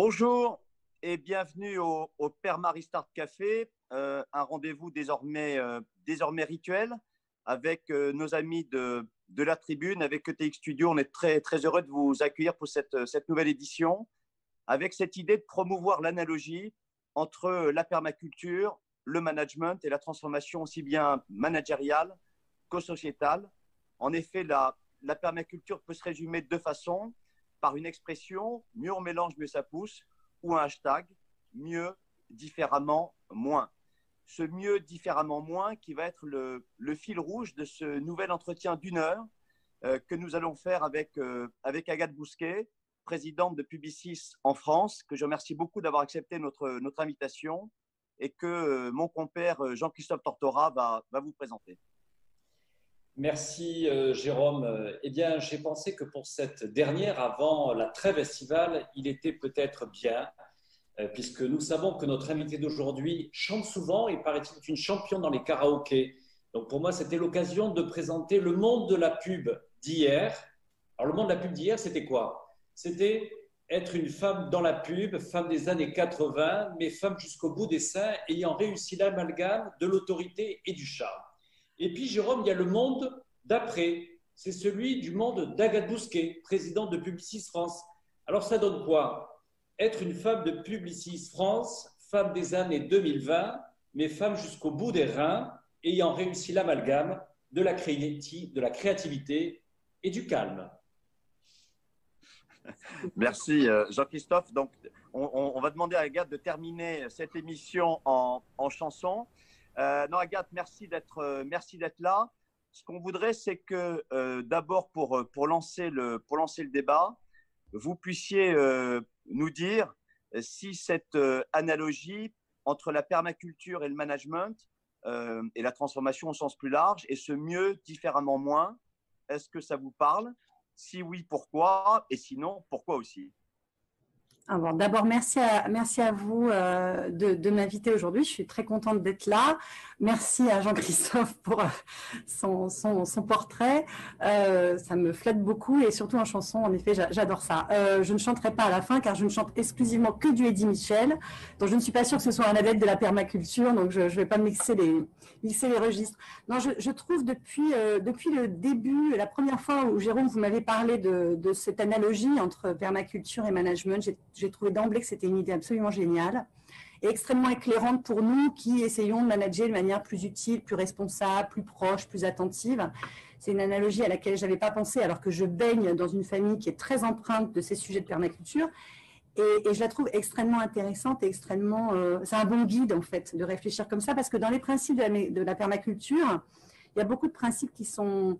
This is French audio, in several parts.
Bonjour et bienvenue au Perma Restart Café, un rendez-vous désormais rituel avec nos amis de la tribune, avec ETX Studio. On est très, très heureux de vous accueillir pour cette nouvelle édition, avec cette idée de promouvoir l'analogie entre la permaculture, le management et la transformation aussi bien managériale que sociétale. En effet, la permaculture peut se résumer de deux façons: par une expression, mieux on mélange, mieux ça pousse, ou un hashtag, mieux, différemment, moins. Ce mieux, différemment, moins qui va être le fil rouge de ce nouvel entretien d'une heure que nous allons faire avec Agathe Bousquet, présidente de Publicis en France, que je remercie beaucoup d'avoir accepté notre invitation et que mon compère Jean-Christophe Tortora va vous présenter. Merci Jérôme. Eh bien, j'ai pensé que pour cette dernière, avant la trêve estivale, il était peut-être bien, puisque nous savons que notre invité d'aujourd'hui chante souvent et paraît-il est une championne dans les karaokés. Donc pour moi, c'était l'occasion de présenter le monde de la pub d'hier. Alors le monde de la pub d'hier, c'était quoi? C'était être une femme dans la pub, femme des années 80, mais femme jusqu'au bout des seins, ayant réussi l'amalgame de l'autorité et du charme. Et puis, Jérôme, il y a le monde d'après. C'est celui du monde d'Agathe Bousquet, présidente de Publicis France. Alors, ça donne quoi? Être une femme de Publicis France, femme des années 2020, mais femme jusqu'au bout des reins, ayant réussi l'amalgame de la créativité et du calme. Merci Jean-Christophe. Donc, on va demander à Agathe de terminer cette émission en chanson. Non, Agathe, merci d'être là. Ce qu'on voudrait, c'est que d'abord, pour lancer le débat, vous puissiez nous dire si cette analogie entre la permaculture et le management et la transformation au sens plus large, et ce mieux, différemment, moins, est-ce que ça vous parle? Si oui, pourquoi? Et sinon, pourquoi aussi? Alors, d'abord, merci à vous de m'inviter aujourd'hui. Je suis très contente d'être là. Merci à Jean-Christophe pour son portrait. Ça me flatte beaucoup et surtout en chanson, en effet, j'adore ça. Je ne chanterai pas à la fin car je ne chante exclusivement que du Eddie Mitchell. Donc, je ne suis pas sûre que ce soit un adepte de la permaculture, donc je ne vais pas mixer les registres. Non, je trouve depuis le début, la première fois où Jérôme, vous m'avez parlé de cette analogie entre permaculture et management, j'ai trouvé d'emblée que c'était une idée absolument géniale et extrêmement éclairante pour nous qui essayons de manager de manière plus utile, plus responsable, plus proche, plus attentive. C'est une analogie à laquelle je n'avais pas pensé alors que je baigne dans une famille qui est très empreinte de ces sujets de permaculture. Et je la trouve extrêmement intéressante et extrêmement… c'est un bon guide, en fait, de réfléchir comme ça, parce que dans les principes de la permaculture, il y a beaucoup de principes qui sont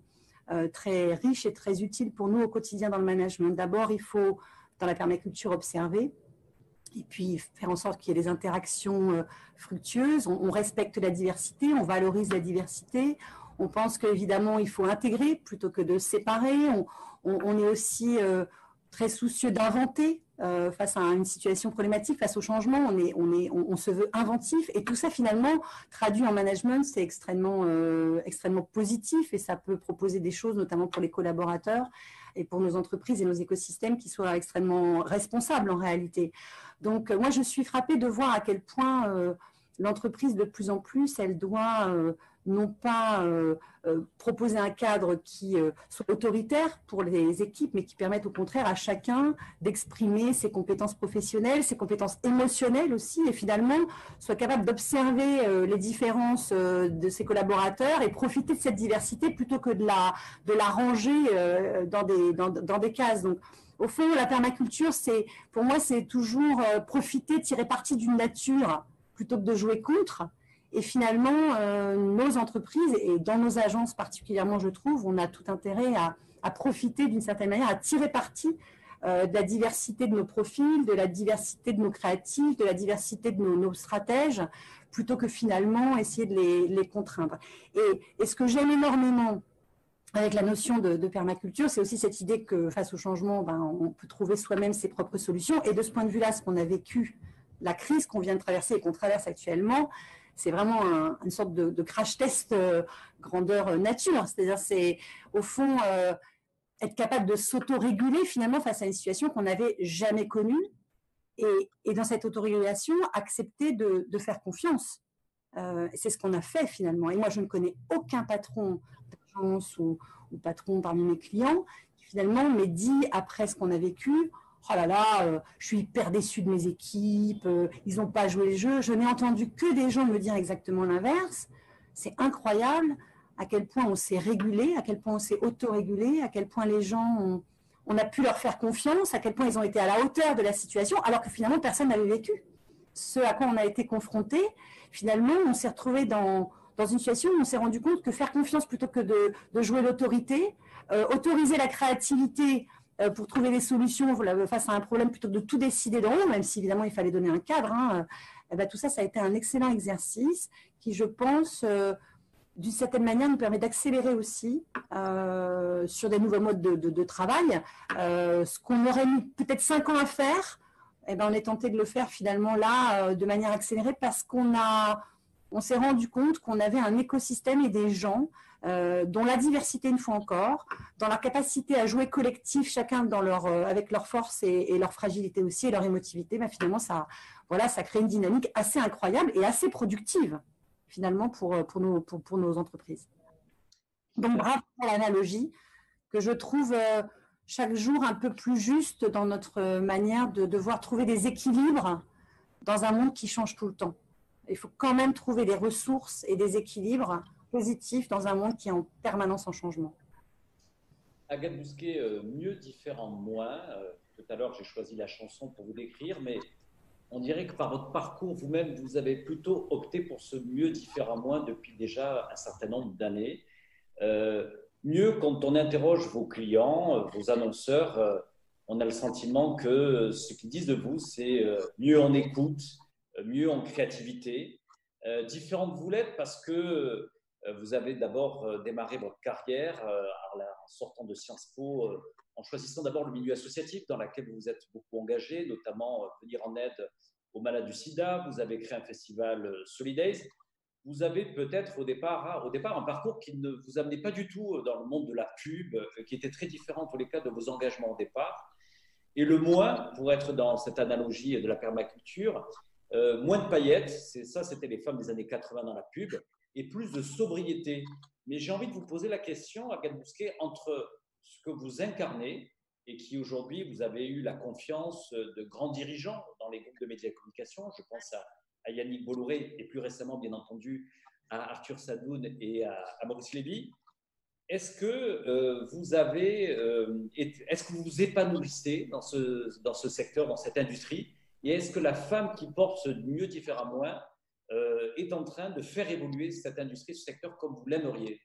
très riches et très utiles pour nous au quotidien dans le management. D'abord, il faut, dans la permaculture, observer et puis faire en sorte qu'il y ait des interactions fructueuses. On respecte la diversité, on valorise la diversité. On pense qu'évidemment, il faut intégrer plutôt que de séparer. On est aussi très soucieux d'inventer face à une situation problématique, face au changement. On se veut inventif. Et tout ça, finalement, traduit en management, c'est extrêmement positif et ça peut proposer des choses, notamment pour les collaborateurs et pour nos entreprises et nos écosystèmes qui soient extrêmement responsables en réalité. Donc, moi, je suis frappée de voir à quel point l'entreprise, de plus en plus, elle doit non pas proposer un cadre qui soit autoritaire pour les équipes, mais qui permette au contraire à chacun d'exprimer ses compétences professionnelles, ses compétences émotionnelles aussi, et finalement soit capable d'observer les différences de ses collaborateurs et profiter de cette diversité plutôt que de la ranger dans des cases. Donc, au fond, la permaculture, pour moi, c'est toujours profiter, tirer parti d'une nature plutôt que de jouer contre. Et finalement, nos entreprises, et dans nos agences particulièrement, je trouve, on a tout intérêt à profiter d'une certaine manière, à tirer parti de la diversité de nos profils, de la diversité de nos créatifs, de la diversité de nos stratèges, plutôt que finalement essayer de les contraindre. Et ce que j'aime énormément avec la notion de permaculture, c'est aussi cette idée que face au changement, on peut trouver soi-même ses propres solutions. Et de ce point de vue-là, ce qu'on a vécu, la crise qu'on vient de traverser et qu'on traverse actuellement, c'est vraiment une sorte de crash test grandeur nature. C'est-à-dire, c'est au fond être capable de s'auto-réguler finalement face à une situation qu'on n'avait jamais connue Et dans cette autorégulation, accepter de faire confiance. C'est ce qu'on a fait finalement. Et moi, je ne connais aucun patron d'agence ou patron parmi mes clients qui finalement m'ait dit, après ce qu'on a vécu, oh là là, je suis hyper déçu de mes équipes, ils n'ont pas joué le jeu. Je n'ai entendu que des gens me dire exactement l'inverse. C'est incroyable à quel point on s'est régulé, à quel point on s'est autorégulé, à quel point les gens on a pu leur faire confiance, à quel point ils ont été à la hauteur de la situation, alors que finalement personne n'avait vécu ce à quoi on a été confronté. Finalement, on s'est retrouvé dans une situation où on s'est rendu compte que faire confiance plutôt que de jouer l'autorité, autoriser la créativité pour trouver des solutions face à un problème plutôt que de tout décider d'en haut, même si évidemment il fallait donner un cadre, tout ça, ça a été un excellent exercice qui, je pense, d'une certaine manière, nous permet d'accélérer aussi sur des nouveaux modes de travail. Ce qu'on aurait mis peut-être 5 ans à faire, on est tenté de le faire finalement là de manière accélérée parce qu'on s'est rendu compte qu'on avait un écosystème et des gens dont la diversité, une fois encore, dans la capacité à jouer collectif, chacun avec leurs forces et leur fragilité aussi et leur émotivité, finalement, ça crée une dynamique assez incroyable et assez productive, finalement, pour nos entreprises. Donc, bravo pour l'analogie que je trouve chaque jour un peu plus juste dans notre manière de devoir trouver des équilibres dans un monde qui change tout le temps. Il faut quand même trouver des ressources et des équilibres positifs dans un monde qui est en permanence en changement. Agathe Bousquet, mieux, différent, moins. Tout à l'heure, j'ai choisi la chanson pour vous décrire, mais on dirait que par votre parcours, vous-même, vous avez plutôt opté pour ce mieux, différent, moins depuis déjà un certain nombre d'années. Mieux, quand on interroge vos clients, vos annonceurs, on a le sentiment que ce qu'ils disent de vous, c'est mieux en écoute, mieux en créativité. Différente vous l'êtes parce que vous avez d'abord démarré votre carrière en sortant de Sciences Po, en choisissant d'abord le milieu associatif dans lequel vous vous êtes beaucoup engagé, notamment venir en aide aux malades du sida. Vous avez créé un festival Solidays. Vous avez peut-être au départ un parcours qui ne vous amenait pas du tout dans le monde de la pub, qui était très différent en tous les cas de vos engagements au départ. Et le moins, pour être dans cette analogie de la permaculture, moins de paillettes, c'était les femmes des années 80 dans la pub, et plus de sobriété. Mais j'ai envie de vous poser la question, Agathe Bousquet, entre ce que vous incarnez et qui aujourd'hui, vous avez eu la confiance de grands dirigeants dans les groupes de médias et communication, je pense à Yannick Bolloré et plus récemment, bien entendu, à Arthur Sadoun et à Maurice Lévy. Est-ce que vous vous épanouissez dans ce secteur, dans cette industrie? Et est-ce que la femme qui porte ce mieux, différent, moins est en train de faire évoluer cette industrie, ce secteur comme vous l'aimeriez?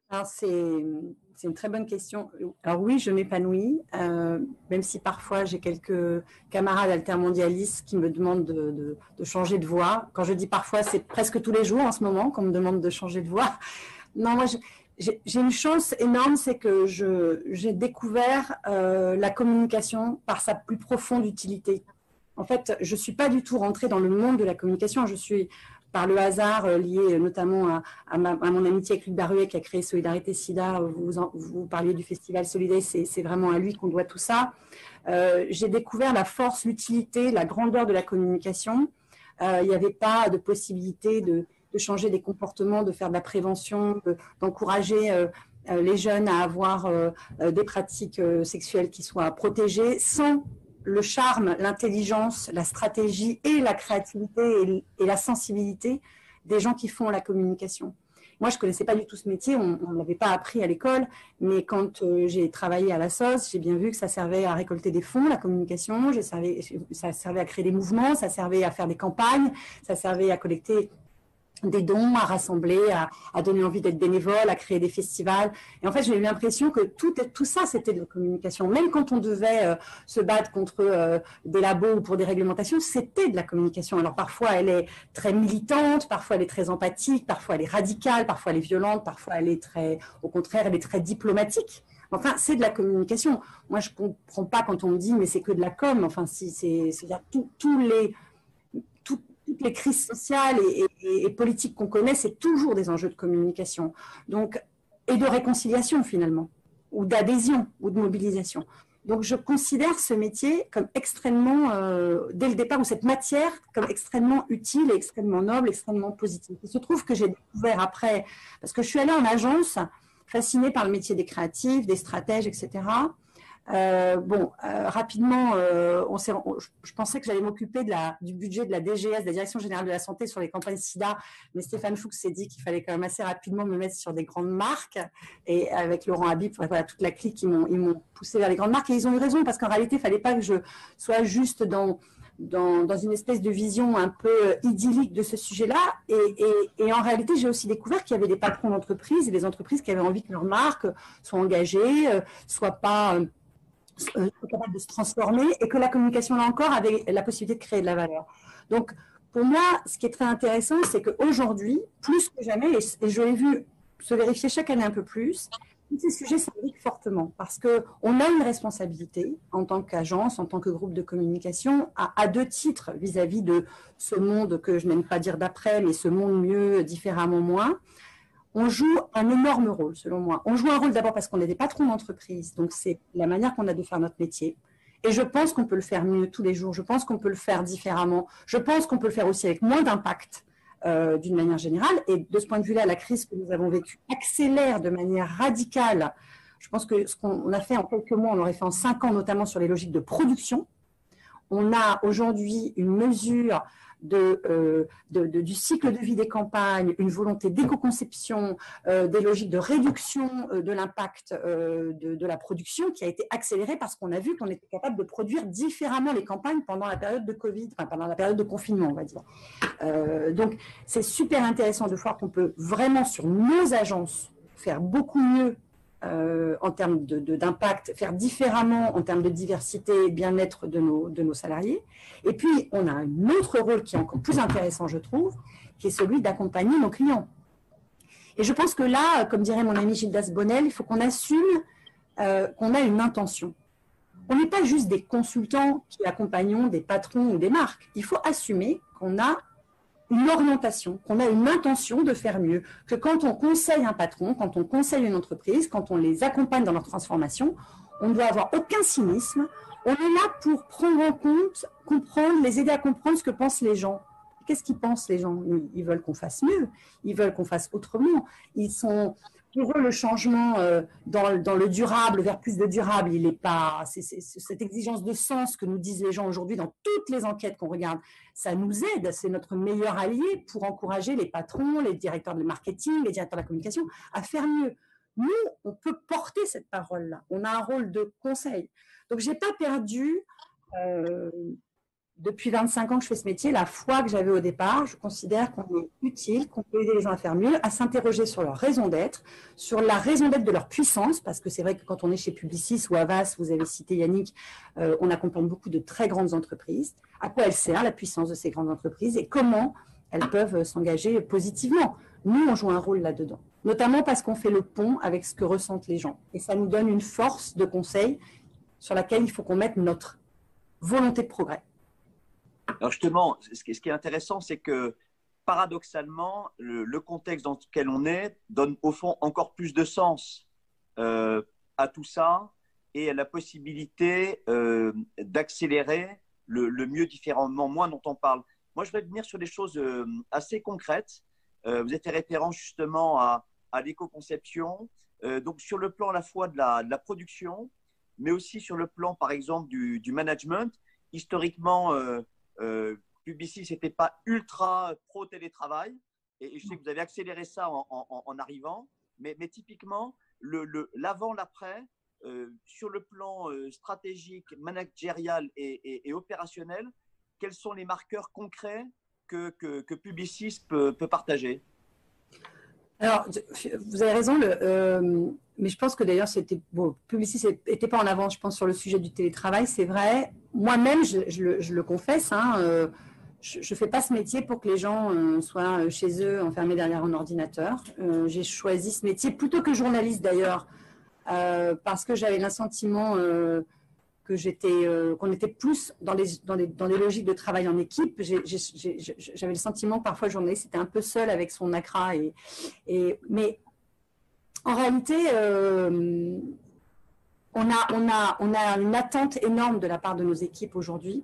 Alors, c'est une très bonne question. Alors oui, je m'épanouis, même si parfois j'ai quelques camarades altermondialistes qui me demandent de changer de voie. Quand je dis parfois, c'est presque tous les jours en ce moment qu'on me demande de changer de voie. Non, moi, j'ai une chance énorme, c'est que j'ai découvert la communication par sa plus profonde utilité. En fait, je ne suis pas du tout rentrée dans le monde de la communication. Je suis, par le hasard, liée notamment à mon amitié avec Luc Baruet qui a créé Solidarité Sida. Vous parliez du festival Solidaire, c'est vraiment à lui qu'on doit tout ça. J'ai découvert la force, l'utilité, la grandeur de la communication. Il n'y avait pas de possibilité de changer des comportements, de faire de la prévention, d'encourager les jeunes à avoir des pratiques sexuelles qui soient protégées sans le charme, l'intelligence, la stratégie et la créativité et la sensibilité des gens qui font la communication. Moi, je ne connaissais pas du tout ce métier, on ne l'avait pas appris à l'école, mais quand j'ai travaillé à la SOS, j'ai bien vu que ça servait à récolter des fonds, la communication, ça servait à créer des mouvements, ça servait à faire des campagnes, ça servait à collecter des dons, à rassembler, à donner envie d'être bénévole, à créer des festivals. Et en fait, j'ai eu l'impression que tout ça, c'était de la communication. Même quand on devait se battre contre des labos ou pour des réglementations, c'était de la communication. Alors parfois, elle est très militante, parfois elle est très empathique, parfois elle est radicale, parfois elle est violente, parfois elle est au contraire, elle est très diplomatique. Enfin, c'est de la communication. Moi, je ne comprends pas quand on me dit, mais c'est que de la com. Enfin, c'est-à-dire toutes les crises sociales et politiques qu'on connaît, c'est toujours des enjeux de communication. Donc, et de réconciliation, finalement, ou d'adhésion, ou de mobilisation. Donc, je considère ce métier comme extrêmement, dès le départ, ou cette matière, comme extrêmement utile et extrêmement noble, extrêmement positive. Il se trouve que j'ai découvert après, parce que je suis allée en agence, fascinée par le métier des créatifs, des stratèges, etc. Rapidement, je pensais que j'allais m'occuper du budget de la DGS, de la Direction Générale de la Santé, sur les campagnes SIDA, mais Stéphane Fuchs s'est dit qu'il fallait quand même assez rapidement me mettre sur des grandes marques, et avec Laurent Habib, voilà, toute la clique, ils m'ont poussé vers les grandes marques, et ils ont eu raison, parce qu'en réalité, il ne fallait pas que je sois juste dans une espèce de vision un peu idyllique de ce sujet-là, et en réalité, j'ai aussi découvert qu'il y avait des patrons d'entreprises, et des entreprises qui avaient envie que leurs marques soient engagées, soient pas... capable de se transformer, et que la communication, là encore, avait la possibilité de créer de la valeur. Donc, pour moi, ce qui est très intéressant, c'est qu'aujourd'hui, plus que jamais, et je l'ai vu se vérifier chaque année un peu plus, tous ces sujets s'imbriquent fortement, parce qu'on a une responsabilité en tant qu'agence, en tant que groupe de communication, à deux titres vis-à-vis de ce monde que je n'aime pas dire d'après, mais ce monde mieux, différemment moins. On joue un énorme rôle, selon moi. On joue un rôle d'abord parce qu'on est des patrons d'entreprise, donc c'est la manière qu'on a de faire notre métier. Et je pense qu'on peut le faire mieux tous les jours, je pense qu'on peut le faire différemment, je pense qu'on peut le faire aussi avec moins d'impact d'une manière générale. Et de ce point de vue-là, la crise que nous avons vécue accélère de manière radicale. Je pense que ce qu'on a fait en quelques mois, on l'aurait fait en 5 ans, notamment sur les logiques de production. On a aujourd'hui une mesure du cycle de vie des campagnes, une volonté d'éco-conception, des logiques de réduction de l'impact de la production qui a été accélérée parce qu'on a vu qu'on était capable de produire différemment les campagnes pendant la période de Covid, enfin pendant la période de confinement, on va dire. Donc, c'est super intéressant de voir qu'on peut vraiment, sur nos agences, faire beaucoup mieux en termes d'impact, faire différemment en termes de diversité et bien-être de nos salariés. Et puis, on a un autre rôle qui est encore plus intéressant, je trouve, qui est celui d'accompagner nos clients. Et je pense que là, comme dirait mon ami Gildas Bonnel, il faut qu'on assume qu'on a une intention. On n'est pas juste des consultants qui accompagnons des patrons ou des marques. Il faut assumer qu'on a une orientation, qu'on a une intention de faire mieux, que quand on conseille un patron, quand on conseille une entreprise, quand on les accompagne dans leur transformation, on ne doit avoir aucun cynisme. On est là pour prendre en compte, comprendre, les aider à comprendre ce que pensent les gens. Qu'est-ce qu'ils pensent, les gens? Ils veulent qu'on fasse mieux, ils veulent qu'on fasse autrement. Pour eux, le changement dans le durable, vers plus de durable, il n'est pas. C'est cette exigence de sens que nous disent les gens aujourd'hui dans toutes les enquêtes qu'on regarde. Ça nous aide, c'est notre meilleur allié pour encourager les patrons, les directeurs de marketing, les directeurs de la communication à faire mieux. Nous, on peut porter cette parole-là. On a un rôle de conseil. Donc, je n'ai pas perdu, depuis 25 ans que je fais ce métier, la foi que j'avais au départ. Je considère qu'on est utile, qu'on peut aider les gens à faire mieux, à s'interroger sur leur raison d'être, sur la raison d'être de leur puissance, parce que c'est vrai que quand on est chez Publicis ou Havas, vous avez cité Yannick, on accompagne beaucoup de très grandes entreprises. À quoi elle sert, la puissance de ces grandes entreprises, et comment elles peuvent s'engager positivement. Nous, on joue un rôle là-dedans, notamment parce qu'on fait le pont avec ce que ressentent les gens. Et ça nous donne une force de conseil sur laquelle il faut qu'on mette notre volonté de progrès. Alors justement, ce qui est intéressant, c'est que paradoxalement, le contexte dans lequel on est donne au fond encore plus de sens à tout ça et à la possibilité d'accélérer le mieux différemment moins dont on parle. Moi, je vais venir sur des choses assez concrètes. Vous êtes référent justement à l'éco-conception, donc sur le plan à la fois de la production, mais aussi sur le plan, par exemple, du management. Historiquement, Publicis n'était pas ultra pro-télétravail, et je sais que vous avez accéléré ça en arrivant, mais typiquement, l'avant, l'après, sur le plan stratégique, managérial et opérationnel, quels sont les marqueurs concrets que Publicis peut partager? Alors, vous avez raison, mais je pense que d'ailleurs, Publicis n'était pas en avance, je pense, sur le sujet du télétravail, c'est vrai. Moi-même, je le confesse, hein, je ne fais pas ce métier pour que les gens soient chez eux, enfermés derrière un ordinateur. J'ai choisi ce métier, plutôt que journaliste d'ailleurs, parce que j'avais l'assentiment qu'on était plus dans les logiques de travail en équipe. J'avais le sentiment que parfois le journaliste était un peu seul avec son ACRA. Mais en réalité, on a une attente énorme de la part de nos équipes aujourd'hui,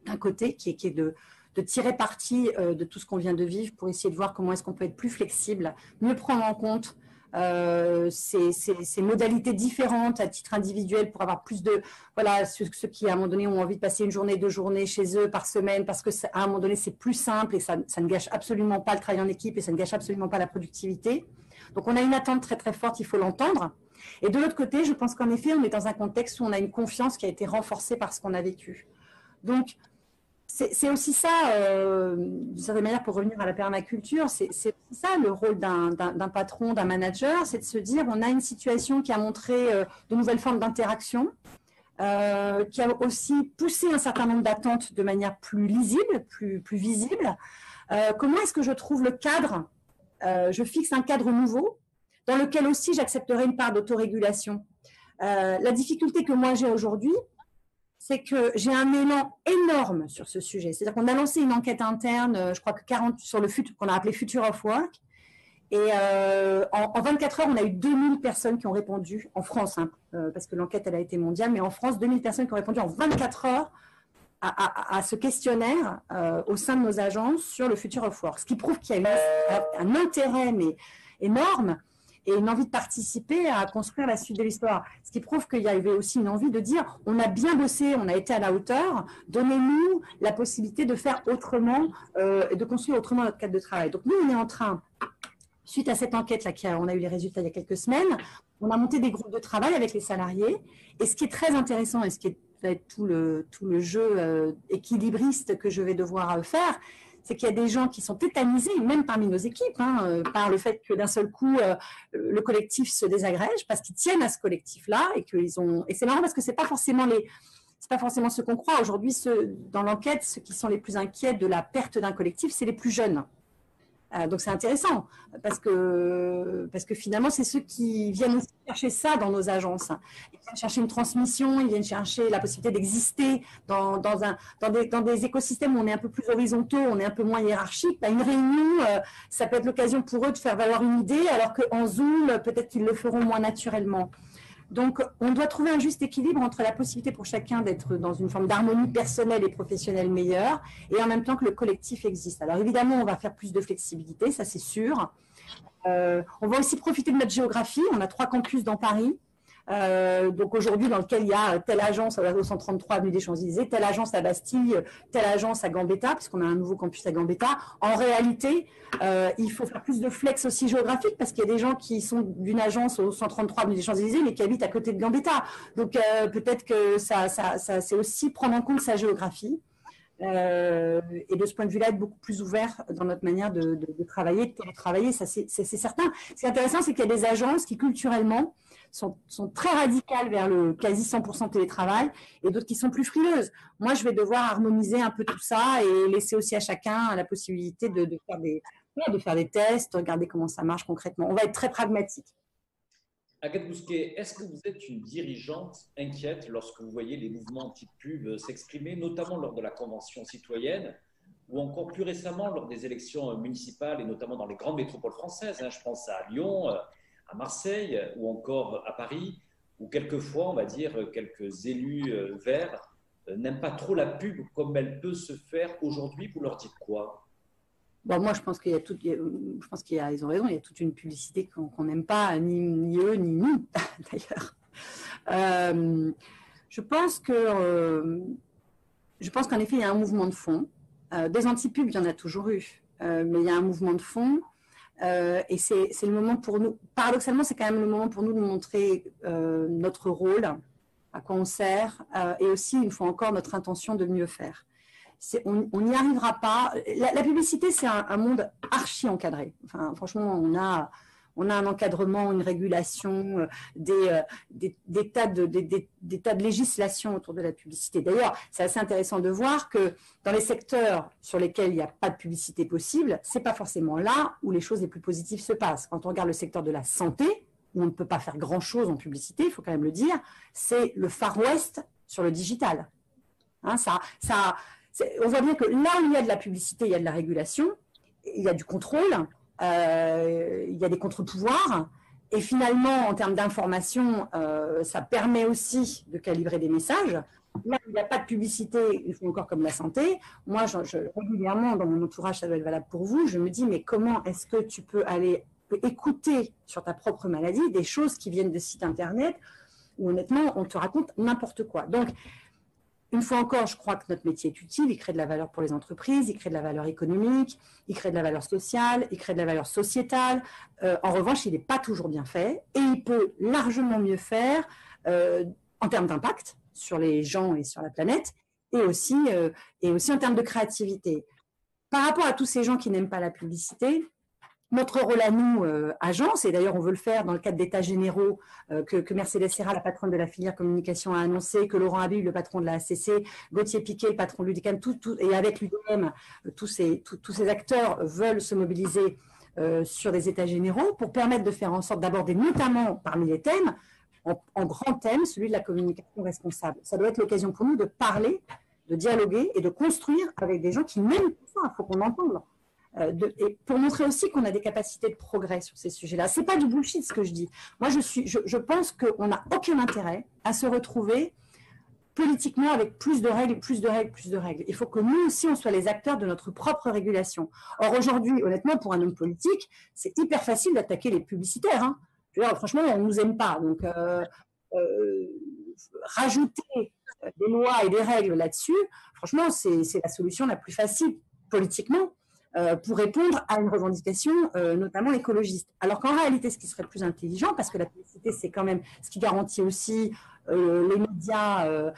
d'un côté, qui est de tirer parti de tout ce qu'on vient de vivre pour essayer de voir comment est-ce qu'on peut être plus flexible, mieux prendre en compte ces modalités différentes à titre individuel pour avoir plus de… Voilà, ceux qui, à un moment donné, ont envie de passer une journée, 2 journées chez eux par semaine parce qu'à un moment donné, c'est plus simple et ça ne gâche absolument pas le travail en équipe et ça ne gâche absolument pas la productivité. Donc, on a une attente très, très forte, il faut l'entendre. Et de l'autre côté, je pense qu'en effet, on est dans un contexte où on a une confiance qui a été renforcée par ce qu'on a vécu. Donc, c'est aussi ça, d'une certaine manière, pour revenir à la permaculture, c'est ça le rôle d'un patron, d'un manager, c'est de se dire on a une situation qui a montré de nouvelles formes d'interaction, qui a aussi poussé un certain nombre d'attentes de manière plus lisible, plus visible. Comment est-ce que je trouve le cadre, je fixe un cadre nouveau dans lequel aussi j'accepterai une part d'autorégulation. La difficulté que moi j'ai aujourd'hui, c'est que j'ai un élan énorme sur ce sujet. C'est-à-dire qu'on a lancé une enquête interne, je crois que 40 sur le futur, qu'on a appelé Future of Work. Et en 24 heures, on a eu 2000 personnes qui ont répondu, en France, hein, parce que l'enquête, elle a été mondiale, mais en France, 2000 personnes qui ont répondu en 24 heures à ce questionnaire au sein de nos agences sur le Future of Work. Ce qui prouve qu'il y a eu un intérêt mais énorme et une envie de participer à construire la suite de l'histoire. Ce qui prouve qu'il y avait aussi une envie de dire on a bien bossé, on a été à la hauteur, donnez-nous la possibilité de faire autrement et de construire autrement notre cadre de travail. Donc nous, on est en train, suite à cette enquête-là, on a eu les résultats il y a quelques semaines, on a monté des groupes de travail avec les salariés. Et ce qui est très intéressant et ce qui va être tout le jeu équilibriste que je vais devoir faire, c'est qu'il y a des gens qui sont tétanisés, même parmi nos équipes, par le fait que d'un seul coup, le collectif se désagrège parce qu'ils tiennent à ce collectif-là et qu'ils ont. Et c'est marrant parce que c'est pas forcément ce qu'on croit aujourd'hui. Dans l'enquête, ceux qui sont les plus inquiets de la perte d'un collectif, c'est les plus jeunes. Donc c'est intéressant parce que finalement c'est ceux qui viennent aussi chercher ça dans nos agences. Ils viennent chercher une transmission, ils viennent chercher la possibilité d'exister dans des écosystèmes où on est un peu plus horizontaux, on est un peu moins hiérarchique. Une réunion, ça peut être l'occasion pour eux de faire valoir une idée, alors qu'en Zoom, peut-être qu'ils le feront moins naturellement. Donc, on doit trouver un juste équilibre entre la possibilité pour chacun d'être dans une forme d'harmonie personnelle et professionnelle meilleure et en même temps que le collectif existe. Alors, évidemment, on va faire plus de flexibilité, ça c'est sûr. On va aussi profiter de notre géographie. On a 3 campus dans Paris. Donc aujourd'hui, dans lequel il y a telle agence au 133 avenue des Champs-Élysées, telle agence à Bastille, telle agence à Gambetta, puisqu'on a un nouveau campus à Gambetta. En réalité, il faut faire plus de flex aussi géographique, parce qu'il y a des gens qui sont d'une agence au 133 avenue des Champs-Élysées, mais qui habitent à côté de Gambetta. Donc peut-être que ça c'est aussi prendre en compte sa géographie. Et de ce point de vue-là, être beaucoup plus ouvert dans notre manière de travailler, de télétravailler, ça c'est certain. Ce qui est intéressant, c'est qu'il y a des agences qui culturellement sont très radicales vers le quasi 100% télétravail et d'autres qui sont plus frileuses. Moi, je vais devoir harmoniser un peu tout ça et laisser aussi à chacun la possibilité de faire des tests, regarder comment ça marche concrètement. On va être très pragmatique. Agathe Bousquet, est-ce que vous êtes une dirigeante inquiète lorsque vous voyez les mouvements anti-pub s'exprimer, notamment lors de la Convention citoyenne ou encore plus récemment lors des élections municipales et notamment dans les grandes métropoles françaises, je pense à Lyon, à Marseille ou encore à Paris, où quelquefois, on va dire, quelques élus verts n'aiment pas trop la pub comme elle peut se faire aujourd'hui. Vous leur dites quoi ? Bon, moi, je pense qu'ils ont raison. Il y a toute une publicité qu'on n'aime pas, ni eux, ni nous, d'ailleurs. Je pense qu'en effet, il y a un mouvement de fond. Des anti-pubs, il y en a toujours eu, mais il y a un mouvement de fond. Et c'est le moment pour nous. Paradoxalement, c'est quand même le moment pour nous de montrer notre rôle, à quoi on sert, et aussi, une fois encore, notre intention de mieux faire. On n'y arrivera pas. La publicité, c'est un monde archi encadré. Enfin, franchement, on a un encadrement, une régulation, des tas de législations autour de la publicité. D'ailleurs, c'est assez intéressant de voir que dans les secteurs sur lesquels il n'y a pas de publicité possible, ce n'est pas forcément là où les choses les plus positives se passent. Quand on regarde le secteur de la santé, où on ne peut pas faire grand-chose en publicité, il faut quand même le dire, c'est le Far West sur le digital. On voit bien que là où il y a de la publicité, il y a de la régulation, il y a du contrôle, il y a des contre-pouvoirs, Et finalement, en termes d'information, ça permet aussi de calibrer des messages. Là, il n'y a pas de publicité, il faut encore comme la santé. Moi, régulièrement, dans mon entourage, ça doit être valable pour vous, je me dis, mais comment est-ce que tu peux aller écouter sur ta propre maladie des choses qui viennent de sites internet où honnêtement, on te raconte n'importe quoi. Donc, une fois encore, je crois que notre métier est utile, il crée de la valeur pour les entreprises, il crée de la valeur économique, il crée de la valeur sociale, il crée de la valeur sociétale. En revanche, il n'est pas toujours bien fait et il peut largement mieux faire en termes d'impact sur les gens et sur la planète et aussi en termes de créativité. Par rapport à tous ces gens qui n'aiment pas la publicité, notre rôle à nous, agence, et d'ailleurs on veut le faire dans le cadre d'états généraux que Mercedes Serra, la patronne de la filière communication, a annoncé, que Laurent Habib, le patron de la ACC, Gauthier Piquet, le patron de l'UDECAM, et avec l'UDM, tous ces acteurs veulent se mobiliser sur des états généraux pour permettre de faire en sorte d'aborder notamment parmi les thèmes, en grand thème, celui de la communication responsable. Ça doit être l'occasion pour nous de parler, de dialoguer et de construire avec des gens qui n'aiment pas ça, il faut qu'on entende. Et pour montrer aussi qu'on a des capacités de progrès sur ces sujets-là. Ce n'est pas du bullshit ce que je dis. Moi, je pense qu'on n'a aucun intérêt à se retrouver politiquement avec plus de règles, plus de règles, plus de règles. Il faut que nous aussi, on soit les acteurs de notre propre régulation. Or, aujourd'hui, honnêtement, pour un homme politique, c'est hyper facile d'attaquer les publicitaires. Hein. Je veux dire, franchement, on ne nous aime pas. Donc, rajouter des lois et des règles là-dessus, franchement, c'est la solution la plus facile politiquement. Pour répondre à une revendication notamment écologiste. Alors qu'en réalité, ce qui serait plus intelligent, parce que la publicité, c'est quand même ce qui garantit aussi les médias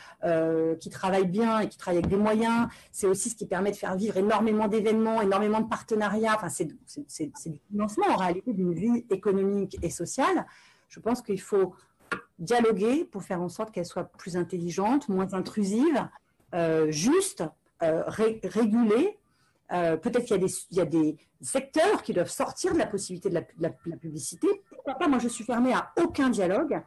qui travaillent bien et qui travaillent avec des moyens, c'est aussi ce qui permet de faire vivre énormément d'événements, énormément de partenariats, enfin, c'est du financement en réalité d'une vie économique et sociale. Je pense qu'il faut dialoguer pour faire en sorte qu'elle soit plus intelligente, moins intrusive, juste, régulée. Peut-être qu'il y a des secteurs qui doivent sortir de la possibilité de la publicité. Pourquoi pas ? Moi, je suis fermée à aucun dialogue.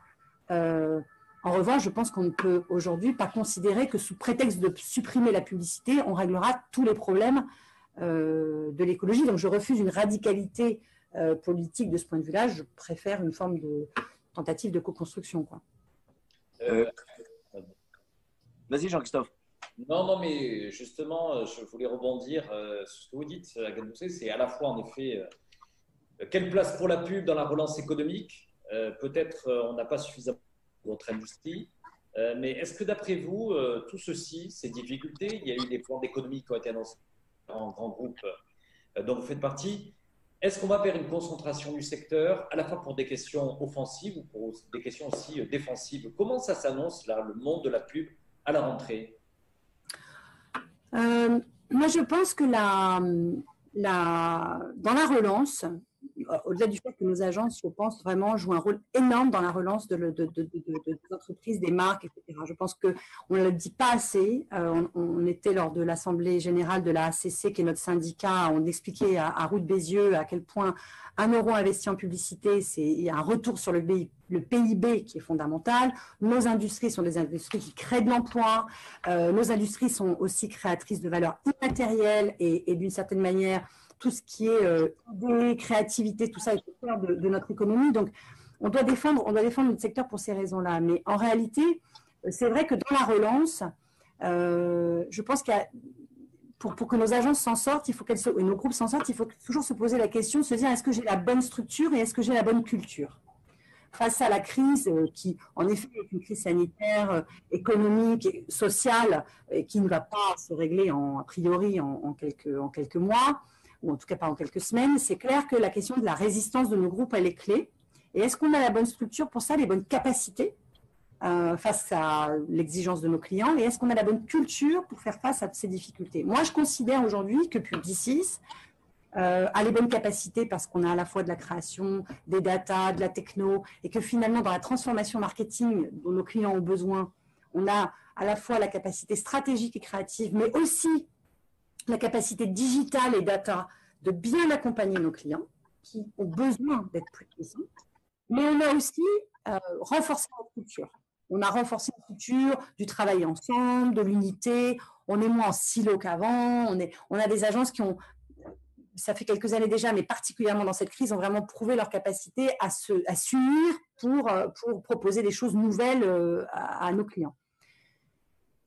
En revanche, je pense qu'on ne peut aujourd'hui pas considérer que sous prétexte de supprimer la publicité, on réglera tous les problèmes de l'écologie. Donc, je refuse une radicalité politique de ce point de vue-là. Je préfère une forme de tentative de co-construction, quoi. Vas-y, Jean-Christophe. Non, mais justement, je voulais rebondir sur ce que vous dites, Agadoucé, c'est à la fois en effet quelle place pour la pub dans la relance économique. Peut-être on n'a pas suffisamment de notre industrie, mais est-ce que d'après vous, tout ceci, ces difficultés, il y a eu des plans d'économie qui ont été annoncés en grands groupes dont vous faites partie, est-ce qu'on va vers une concentration du secteur à la fois pour des questions offensives ou pour des questions aussi défensives? Comment ça s'annonce là, le monde de la pub à la rentrée? Moi, je pense que dans la relance, au-delà du fait que nos agences, je pense vraiment, jouent un rôle énorme dans la relance des entreprises, des marques, etc. Je pense qu'on ne le dit pas assez. On était lors de l'Assemblée générale de la ACC, qui est notre syndicat, on expliquait à Roux de Bézieux à quel point 1 euro investi en publicité, il y a un retour sur le PIB qui est fondamental. Nos industries sont des industries qui créent de l'emploi. Nos industries sont aussi créatrices de valeur immatérielle et d'une certaine manière, tout ce qui est idée, créativité, tout ça est au cœur de notre économie. Donc, on doit défendre notre secteur pour ces raisons-là. Mais en réalité, c'est vrai que dans la relance, je pense qu'il y a, pour que nos agences s'en sortent, et nos groupes s'en sortent, il faut toujours se poser la question, se dire est-ce que j'ai la bonne structure et est-ce que j'ai la bonne culture face à la crise qui, en effet, est une crise sanitaire, économique, et sociale, et qui ne va pas se régler a priori en quelques mois, ou en tout cas pas en quelques semaines. C'est clair que la question de la résistance de nos groupes, elle est clé. Et est-ce qu'on a la bonne structure pour ça, les bonnes capacités face à l'exigence de nos clients, et est-ce qu'on a la bonne culture pour faire face à ces difficultés? Moi, je considère aujourd'hui que Publicis a les bonnes capacités parce qu'on a à la fois de la création, des data, de la techno, et que finalement, dans la transformation marketing dont nos clients ont besoin, on a à la fois la capacité stratégique et créative, mais aussi la capacité digitale et data de bien accompagner nos clients qui ont besoin d'être plus puissants. Mais on a aussi renforcé la culture. On a renforcé la culture du travail ensemble, de l'unité. On est moins en silo qu'avant. On a des agences qui ont ça fait quelques années déjà, mais particulièrement dans cette crise, ont vraiment prouvé leur capacité à s'unir pour proposer des choses nouvelles à nos clients.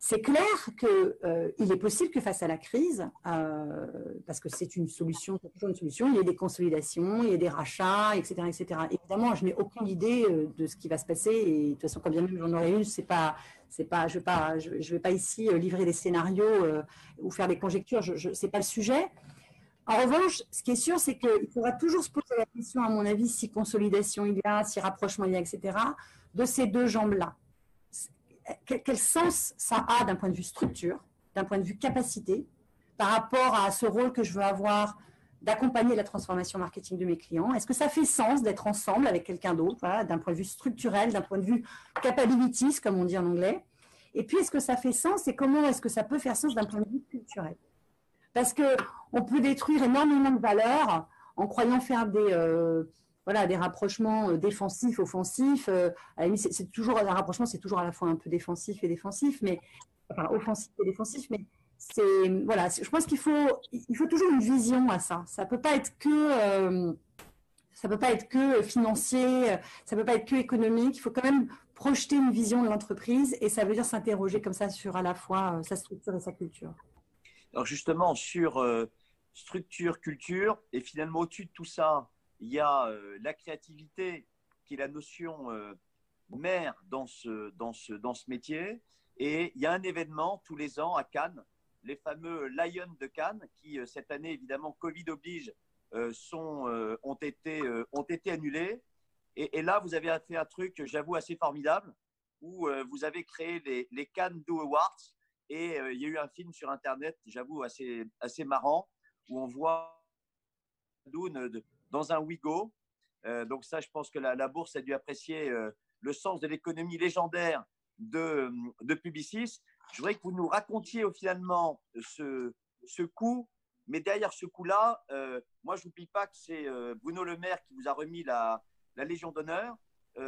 C'est clair qu'il est possible que face à la crise, parce que c'est une solution, c'est toujours une solution, il y ait des consolidations, il y ait des rachats, etc., etc. Évidemment, je n'ai aucune idée de ce qui va se passer, et de toute façon, quand bien même j'en aurai une, je ne vais pas ici livrer des scénarios ou faire des conjectures, ce n'est pas le sujet. En revanche, ce qui est sûr, c'est qu'il faudra toujours se poser la question, à mon avis, si consolidation il y a, si rapprochement il y a, etc., de ces deux jambes-là. Quel sens ça a d'un point de vue structure, d'un point de vue capacité, par rapport à ce rôle que je veux avoir d'accompagner la transformation marketing de mes clients? Est-ce que ça fait sens d'être ensemble avec quelqu'un d'autre, voilà, d'un point de vue structurel, d'un point de vue capabilities, comme on dit en anglais? Et puis, est-ce que ça fait sens et comment est-ce que ça peut faire sens d'un point de vue culturel? Parce qu'on peut détruire énormément de valeurs en croyant faire des rapprochements défensifs, offensifs. À la limite, c'est toujours un rapprochement, c'est toujours à la fois un peu défensif et défensif, mais enfin offensif et défensif, mais voilà, je pense qu'il faut toujours une vision à ça. Ça peut pas être que financier, ça peut pas être que économique. Il faut quand même projeter une vision de l'entreprise, et ça veut dire s'interroger comme ça sur à la fois sa structure et sa culture. Alors justement, sur structure, culture, et finalement au-dessus de tout ça, il y a la créativité qui est la notion mère dans ce métier. Et il y a un événement tous les ans à Cannes, les fameux Lions de Cannes, qui cette année, évidemment, Covid oblige, ont été annulés. Et là, vous avez fait un truc, j'avoue, assez formidable, où vous avez créé les Cannes Do Awards. Et il y a eu un film sur Internet, j'avoue, assez marrant, où on voit Dune dans un Ouigo. Donc ça, je pense que la bourse a dû apprécier le sens de l'économie légendaire de Publicis. Je voudrais que vous nous racontiez finalement ce coup, mais derrière ce coup-là, moi, je n'oublie pas que c'est Bruno Le Maire qui vous a remis la Légion d'honneur.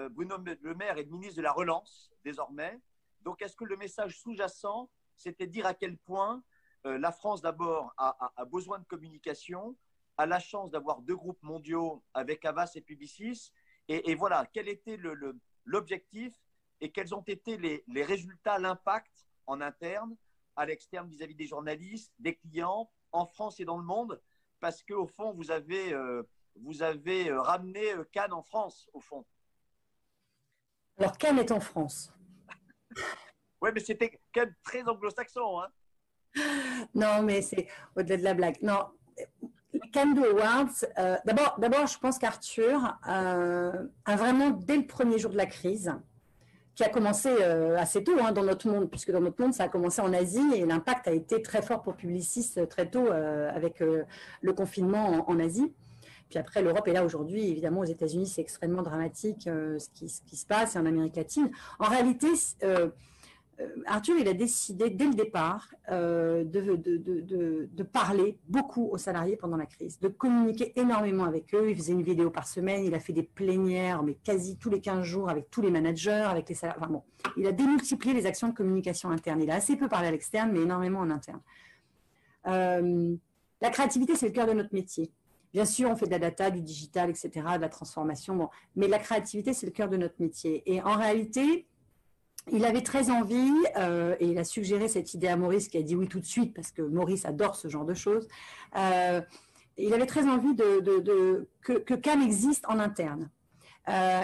Bruno Le Maire est le ministre de la Relance, désormais. Donc, est-ce que le message sous-jacent, c'était dire à quel point la France, d'abord, a besoin de communication, a la chance d'avoir deux groupes mondiaux avec Havas et Publicis. Et voilà, quel était l'objectif et quels ont été les résultats, l'impact en interne, à l'externe vis-à-vis des journalistes, des clients, en France et dans le monde, parce qu'au fond, vous avez ramené Cannes en France, au fond. Alors, Cannes est en France. Oui, mais c'était quand même très anglo-saxon. Hein. Non, mais c'est au-delà de la blague. Non, les Cannes Awards, d'abord, je pense qu'Arthur a vraiment, dès le premier jour de la crise, qui a commencé assez tôt dans notre monde, puisque dans notre monde, ça a commencé en Asie, et l'impact a été très fort pour Publicis très tôt avec le confinement en Asie. Puis après, l'Europe est là aujourd'hui. Évidemment, aux États-Unis, c'est extrêmement dramatique ce qui se passe, et en Amérique latine. En réalité, Arthur, il a décidé dès le départ de parler beaucoup aux salariés pendant la crise, de communiquer énormément avec eux. Il faisait une vidéo par semaine, il a fait des plénières, mais quasi tous les 15 jours avec tous les managers, avec les salariés. Enfin, bon, il a démultiplié les actions de communication interne. Il a assez peu parlé à l'externe, mais énormément en interne. La créativité, c'est le cœur de notre métier. Bien sûr, on fait de la data, du digital, etc., de la transformation, bon, mais la créativité, c'est le cœur de notre métier. Et en réalité, il avait très envie, et il a suggéré cette idée à Maurice, qui a dit oui tout de suite, parce que Maurice adore ce genre de choses. Il avait très envie que Cannes existe en interne.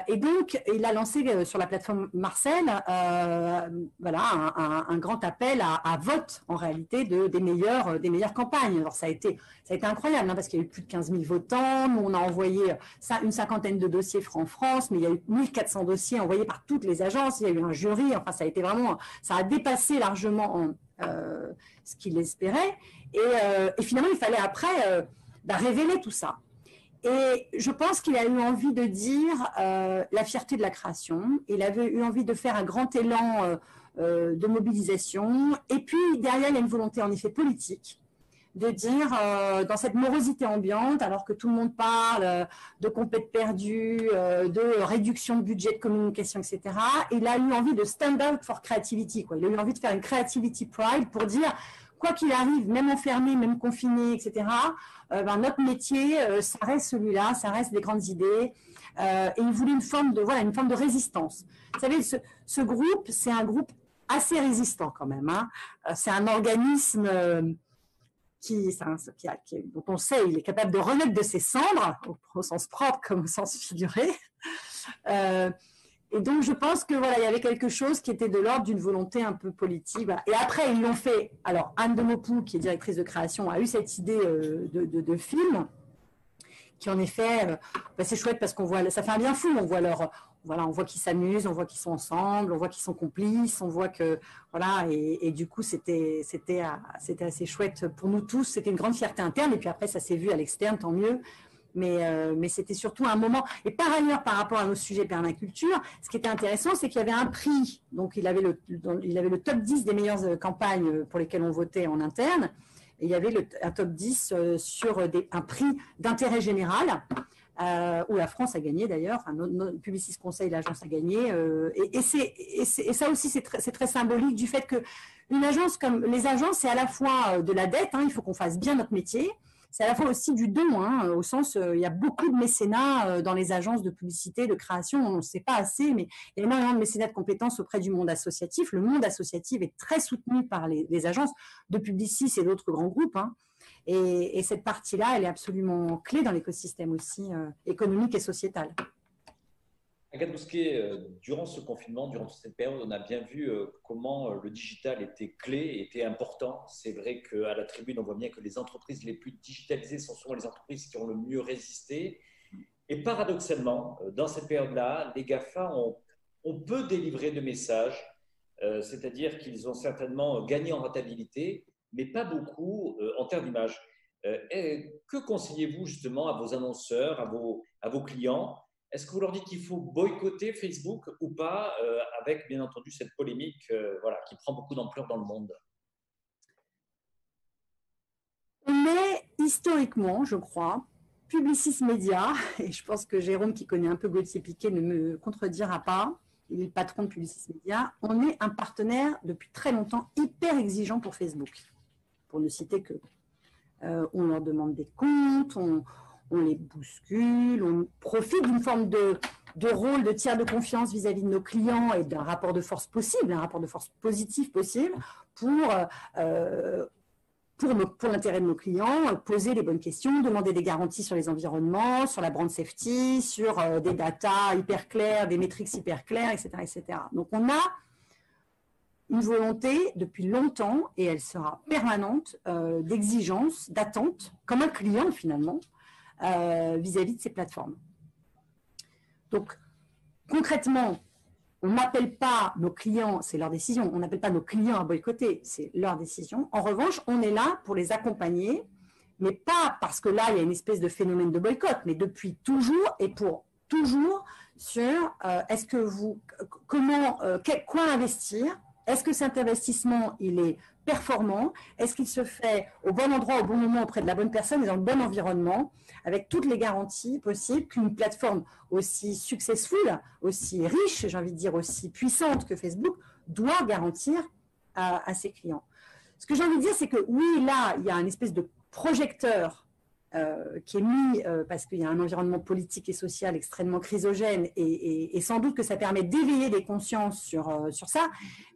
Et donc, il a lancé sur la plateforme Marcel voilà, un grand appel à vote, en réalité, des meilleures campagnes. Alors, ça a été incroyable, parce qu'il y a eu plus de 15 000 votants. Nous, on a envoyé une cinquantaine de dossiers en France, mais il y a eu 1400 dossiers envoyés par toutes les agences. Il y a eu un jury. Enfin, ça a été vraiment, ça a dépassé largement ce qu'il espérait. Et finalement, il fallait après révéler tout ça. Et je pense qu'il a eu envie de dire la fierté de la création. Il avait eu envie de faire un grand élan de mobilisation. Et puis, derrière, il y a une volonté, en effet, politique, de dire, dans cette morosité ambiante, alors que tout le monde parle de compètes perdues, de réduction de budget de communication, etc., il a eu envie de stand out for creativity, quoi. Il a eu envie de faire une creativity pride pour dire quoi qu'il arrive, même enfermé, même confiné, etc., notre métier, ça reste celui-là, ça reste des grandes idées. Et il voulait une forme de résistance. Vous savez, ce groupe, c'est un groupe assez résistant quand même. Hein. C'est un organisme dont on sait il est capable de renaître de ses cendres, au sens propre comme au sens figuré. Et donc, je pense que voilà, il y avait quelque chose qui était de l'ordre d'une volonté un peu politique. Voilà. Et après, ils l'ont fait. Alors, Anne Demopou, qui est directrice de création, a eu cette idée de film, qui en effet, c'est chouette parce qu'on voit, ça fait un bien fou. On voit qu'ils s'amusent, on voit qu'ils sont ensemble, on voit qu'ils sont complices, on voit que voilà. Et du coup, c'était assez chouette pour nous tous. C'était une grande fierté interne. Et puis après, ça s'est vu à l'externe, tant mieux. Mais c'était surtout un moment. Et par ailleurs, par rapport à nos sujets permaculture, ce qui était intéressant, c'est qu'il y avait un prix. Donc, il avait le top 10 des meilleures campagnes pour lesquelles on votait en interne. Et il y avait un top 10 sur un prix d'intérêt général, où la France a gagné d'ailleurs. Enfin, Publicis Conseil, l'agence a gagné. Et ça aussi, c'est très symbolique du fait qu'une agence comme les agences, c'est à la fois de la dette, hein, il faut qu'on fasse bien notre métier. C'est à la fois aussi du don, hein, au sens, il y a beaucoup de mécénat dans les agences de publicité, de création, on ne sait pas assez, mais il y a énormément de mécénat de compétences auprès du monde associatif. Le monde associatif est très soutenu par les agences de Publicis et d'autres grands groupes. Hein. Et cette partie-là, elle est absolument clé dans l'écosystème aussi économique et sociétal. Agathe Bousquet, durant ce confinement, durant toute cette période, on a bien vu comment le digital était clé, était important. C'est vrai qu'à la tribune, on voit bien que les entreprises les plus digitalisées sont souvent les entreprises qui ont le mieux résisté. Et paradoxalement, dans cette période-là, les GAFA ont peu délivré de messages, c'est-à-dire qu'ils ont certainement gagné en rentabilité, mais pas beaucoup en termes d'image. Que conseillez-vous justement à vos annonceurs, à vos clients ? Est-ce que vous leur dites qu'il faut boycotter Facebook ou pas, avec bien entendu cette polémique qui prend beaucoup d'ampleur dans le monde? On est historiquement, je crois, Publicis Média, et je pense que Jérôme, qui connaît un peu Gauthier Piquet, ne me contredira pas, il est le patron de Publicis Média, on est un partenaire depuis très longtemps hyper exigeant pour Facebook, pour ne citer que. On leur demande des comptes, on les bouscule, on profite d'une forme de rôle de tiers de confiance vis-à-vis de nos clients et d'un rapport de force possible, un rapport de force positif possible pour l'intérêt de nos clients, poser les bonnes questions, demander des garanties sur les environnements, sur la brand safety, sur des datas hyper claires, des métriques hyper claires, etc., etc. Donc, on a une volonté depuis longtemps, et elle sera permanente, d'exigence, d'attente, comme un client finalement, vis-à-vis de ces plateformes. Donc, concrètement, on n'appelle pas nos clients, c'est leur décision, on n'appelle pas nos clients à boycotter, c'est leur décision. En revanche, on est là pour les accompagner, mais pas parce que là, il y a une espèce de phénomène de boycott, mais depuis toujours et pour toujours sur quoi investir. Est-ce que cet investissement, il est performant? Est-ce qu'il se fait au bon endroit, au bon moment, auprès de la bonne personne et dans le bon environnement, avec toutes les garanties possibles qu'une plateforme aussi successful, aussi riche, j'ai envie de dire aussi puissante que Facebook, doit garantir à ses clients? Ce que j'ai envie de dire, c'est que oui, là, il y a une espèce de projecteur qui est mis parce qu'il y a un environnement politique et social extrêmement chrysogène et sans doute que ça permet d'éveiller des consciences sur ça,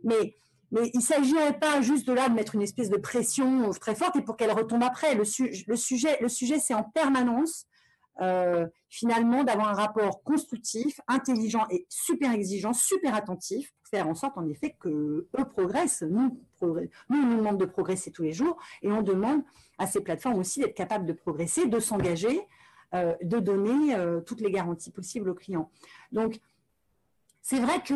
mais il ne s'agirait pas juste de mettre une espèce de pression très forte et pour qu'elle retombe après. Le sujet c'est en permanence finalement d'avoir un rapport constructif, intelligent et super exigeant, super attentif pour faire en sorte en effet qu'eux progressent. Nous, on nous demande de progresser tous les jours et on demande à ces plateformes aussi d'être capables de progresser, de s'engager, de donner toutes les garanties possibles aux clients. Donc, c'est vrai que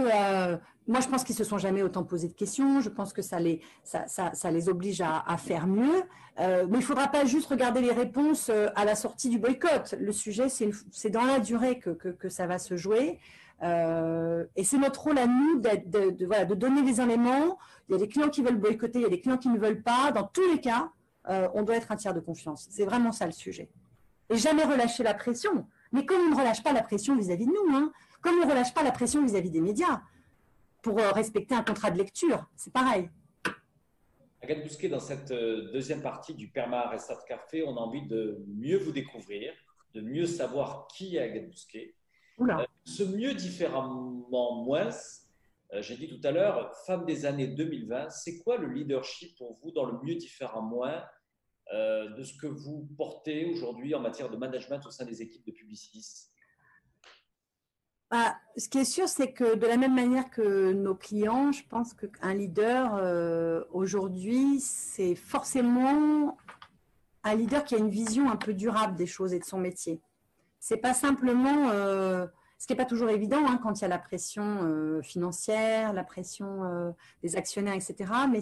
moi, je pense qu'ils ne se sont jamais autant posé de questions. Je pense que ça les oblige à faire mieux. Mais il ne faudra pas juste regarder les réponses à la sortie du boycott. Le sujet, c'est dans la durée que ça va se jouer. Et c'est notre rôle à nous de donner les éléments. Il y a des clients qui veulent boycotter, il y a des clients qui ne veulent pas. Dans tous les cas, on doit être un tiers de confiance. C'est vraiment ça le sujet. Et jamais relâcher la pression. Mais comme on ne relâche pas la pression vis-à-vis de nous, hein, comme on ne relâche pas la pression vis-à-vis des médias pour respecter un contrat de lecture, c'est pareil. Agathe Bousquet, dans cette deuxième partie du Perma Restart Café, on a envie de mieux vous découvrir, de mieux savoir qui est Agathe Bousquet. Ce mieux différemment moins, j'ai dit tout à l'heure, femme des années 2020, c'est quoi le leadership pour vous dans le mieux différent moins de ce que vous portez aujourd'hui en matière de management au sein des équipes de Publicis? Ce qui est sûr, c'est que de la même manière que nos clients, je pense qu'un leader aujourd'hui, c'est forcément un leader qui a une vision un peu durable des choses et de son métier. C'est pas simplement, ce qui n'est pas toujours évident hein, quand il y a la pression financière, la pression des actionnaires, etc. Mais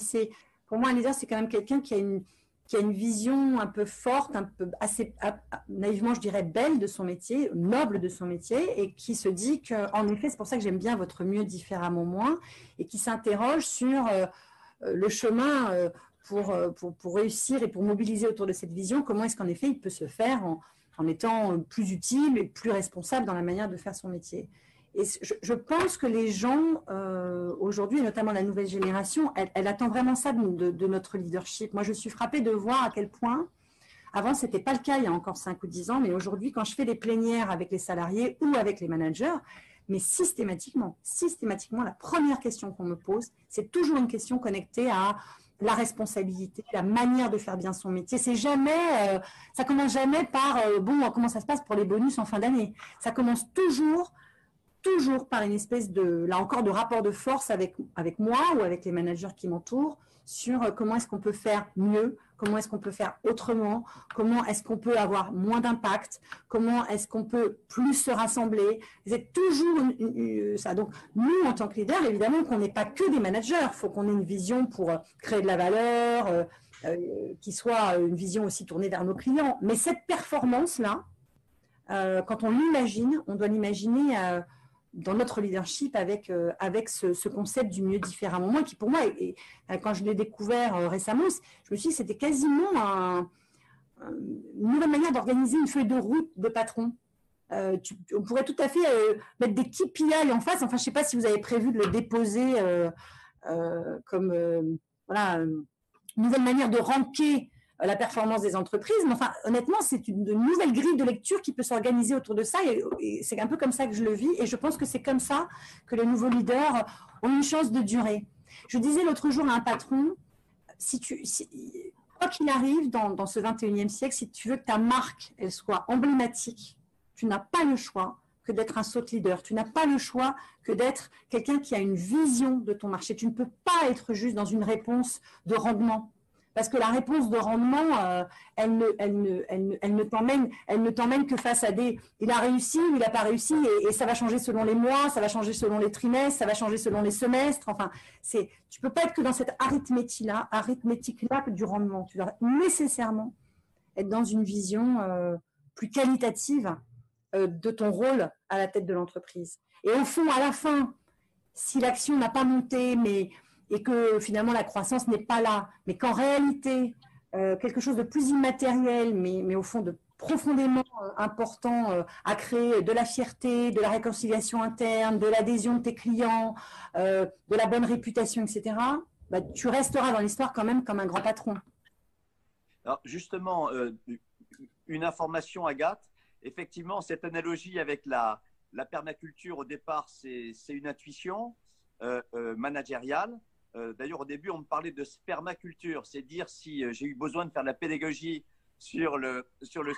pour moi, un leader, c'est quand même quelqu'un qui a une vision un peu forte, un peu assez naïvement, je dirais, belle de son métier, noble de son métier, et qui se dit qu'en effet, c'est pour ça que j'aime bien votre mieux différemment moins, et qui s'interroge sur le chemin pour réussir et pour mobiliser autour de cette vision, comment est-ce qu'en effet il peut se faire en étant plus utile et plus responsable dans la manière de faire son métier. Et je pense que les gens, aujourd'hui, et notamment la nouvelle génération, elle attend vraiment ça de notre leadership. Moi, je suis frappée de voir à quel point, avant, ce n'était pas le cas il y a encore 5 ou 10 ans, mais aujourd'hui, quand je fais des plénières avec les salariés ou avec les managers, mais systématiquement, la première question qu'on me pose, c'est toujours une question connectée à la responsabilité, la manière de faire bien son métier. C'est jamais, ça commence jamais par, bon, comment ça se passe pour les bonus en fin d'année. Ça commence toujours par une espèce de, là encore, de rapport de force avec moi ou avec les managers qui m'entourent sur comment est-ce qu'on peut faire mieux, comment est-ce qu'on peut faire autrement, comment est-ce qu'on peut avoir moins d'impact, comment est-ce qu'on peut plus se rassembler. C'est toujours ça. Donc, nous, en tant que leader, évidemment qu'on n'est pas que des managers. Il faut qu'on ait une vision pour créer de la valeur, qui soit une vision aussi tournée vers nos clients. Mais cette performance-là, quand on l'imagine, on doit l'imaginer dans notre leadership avec ce concept du mieux différemment. Moi, qui pour moi, quand je l'ai découvert récemment, je me suis dit que c'était quasiment une nouvelle manière d'organiser une feuille de route de patron. On pourrait tout à fait mettre des KPI en face. Enfin, je ne sais pas si vous avez prévu de le déposer comme voilà, une nouvelle manière de ranker la performance des entreprises. Mais enfin, honnêtement, c'est une nouvelle grille de lecture qui peut s'organiser autour de ça. Et c'est un peu comme ça que je le vis. Et je pense que c'est comme ça que les nouveaux leaders ont une chance de durer. Je disais l'autre jour à un patron, quoi qu'il arrive dans ce 21e siècle, si tu veux que ta marque elle soit emblématique, tu n'as pas le choix que d'être un thought leader. Tu n'as pas le choix que d'être quelqu'un qui a une vision de ton marché. Tu ne peux pas être juste dans une réponse de rendement. Parce que la réponse de rendement, elle ne t'emmène que face à des… Il a réussi ou il n'a pas réussi, et ça va changer selon les mois, ça va changer selon les trimestres, ça va changer selon les semestres. Enfin, tu ne peux pas être que dans cette arithmétique-là du rendement. Tu dois nécessairement être dans une vision plus qualitative de ton rôle à la tête de l'entreprise. Et au fond, à la fin, si l'action n'a pas monté, et que finalement la croissance n'est pas là, mais qu'en réalité, quelque chose de plus immatériel, mais au fond de profondément important à créer de la fierté, de la réconciliation interne, de l'adhésion de tes clients, de la bonne réputation, etc., bah, tu resteras dans l'histoire quand même comme un grand patron. Alors justement, une information, Agathe. Effectivement, cette analogie avec la permaculture, au départ, c'est une intuition managériale. D'ailleurs, au début, on me parlait de spermaculture, c'est dire si j'ai eu besoin de faire de la pédagogie sur le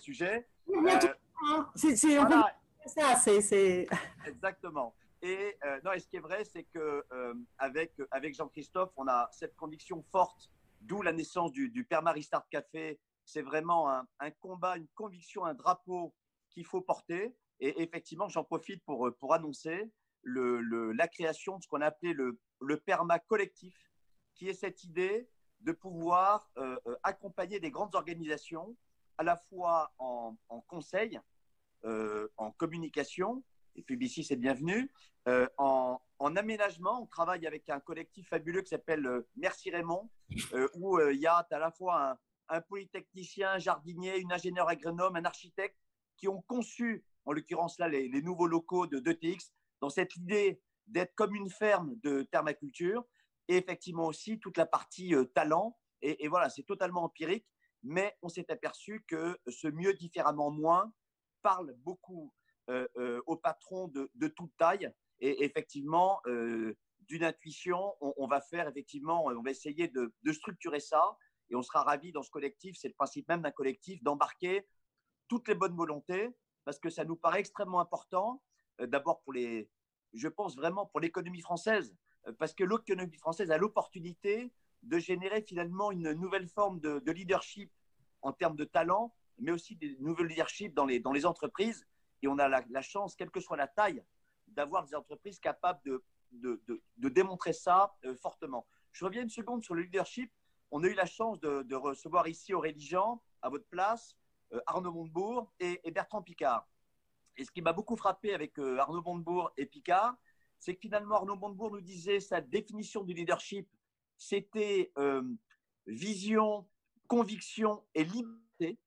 sujet. Voilà. Exactement. Et non, et ce qui est vrai, c'est que avec Jean-Christophe, on a cette conviction forte, d'où la naissance du Perma Restart Café. C'est vraiment un combat, une conviction, un drapeau qu'il faut porter. Et effectivement, j'en profite pour annoncer la création de ce qu'on a appelé le perma collectif, qui est cette idée de pouvoir accompagner des grandes organisations, à la fois en conseil, en communication, et Publicis c'est bienvenu, en aménagement. On travaille avec un collectif fabuleux qui s'appelle Merci Raymond, où il y a à la fois un polytechnicien, un jardinier, une ingénieure agronome, un architecte, qui ont conçu, en l'occurrence là, les nouveaux locaux de TX, dans cette idée d'être comme une ferme de permaculture, et effectivement aussi toute la partie talent, Et voilà, c'est totalement empirique, mais on s'est aperçu que ce mieux différemment moins parle beaucoup aux patrons de toute taille. Et effectivement, d'une intuition, on va faire effectivement, on va essayer de structurer ça. Et on sera ravis dans ce collectif, c'est le principe même d'un collectif, d'embarquer toutes les bonnes volontés, parce que ça nous paraît extrêmement important, d'abord je pense vraiment pour l'économie française, parce que l'économie française a l'opportunité de générer finalement une nouvelle forme de leadership en termes de talent, mais aussi des nouvelles leadership dans les entreprises. Et on a la chance, quelle que soit la taille, d'avoir des entreprises capables de démontrer ça fortement. Je reviens une seconde sur le leadership. On a eu la chance de recevoir ici Aurélie Jean, à votre place, Arnaud Montebourg et Bertrand Piccard. Et ce qui m'a beaucoup frappé avec Arnaud Montebourg et Piccard, c'est que finalement Arnaud Montebourg nous disait sa définition du leadership, c'était vision, conviction et liberté.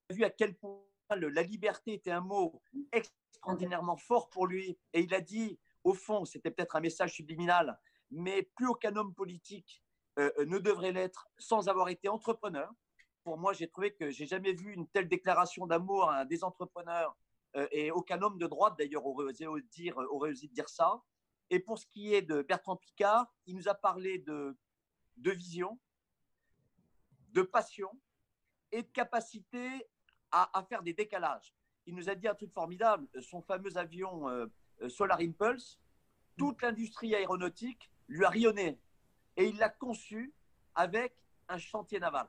On a vu à quel point la liberté était un mot extraordinairement fort pour lui. Et il a dit, au fond, c'était peut-être un message subliminal, mais plus aucun homme politique ne devrait l'être sans avoir été entrepreneur. Pour moi, j'ai trouvé que j'ai jamais vu une telle déclaration d'amour à des entrepreneurs et aucun homme de droite d'ailleurs aurait osé dire ça. Et pour ce qui est de Bertrand Piccard, il nous a parlé de vision, de passion et de capacité à faire des décalages. Il nous a dit un truc formidable, son fameux avion Solar Impulse, toute l'industrie aéronautique lui a rayonné et il l'a conçu avec un chantier naval.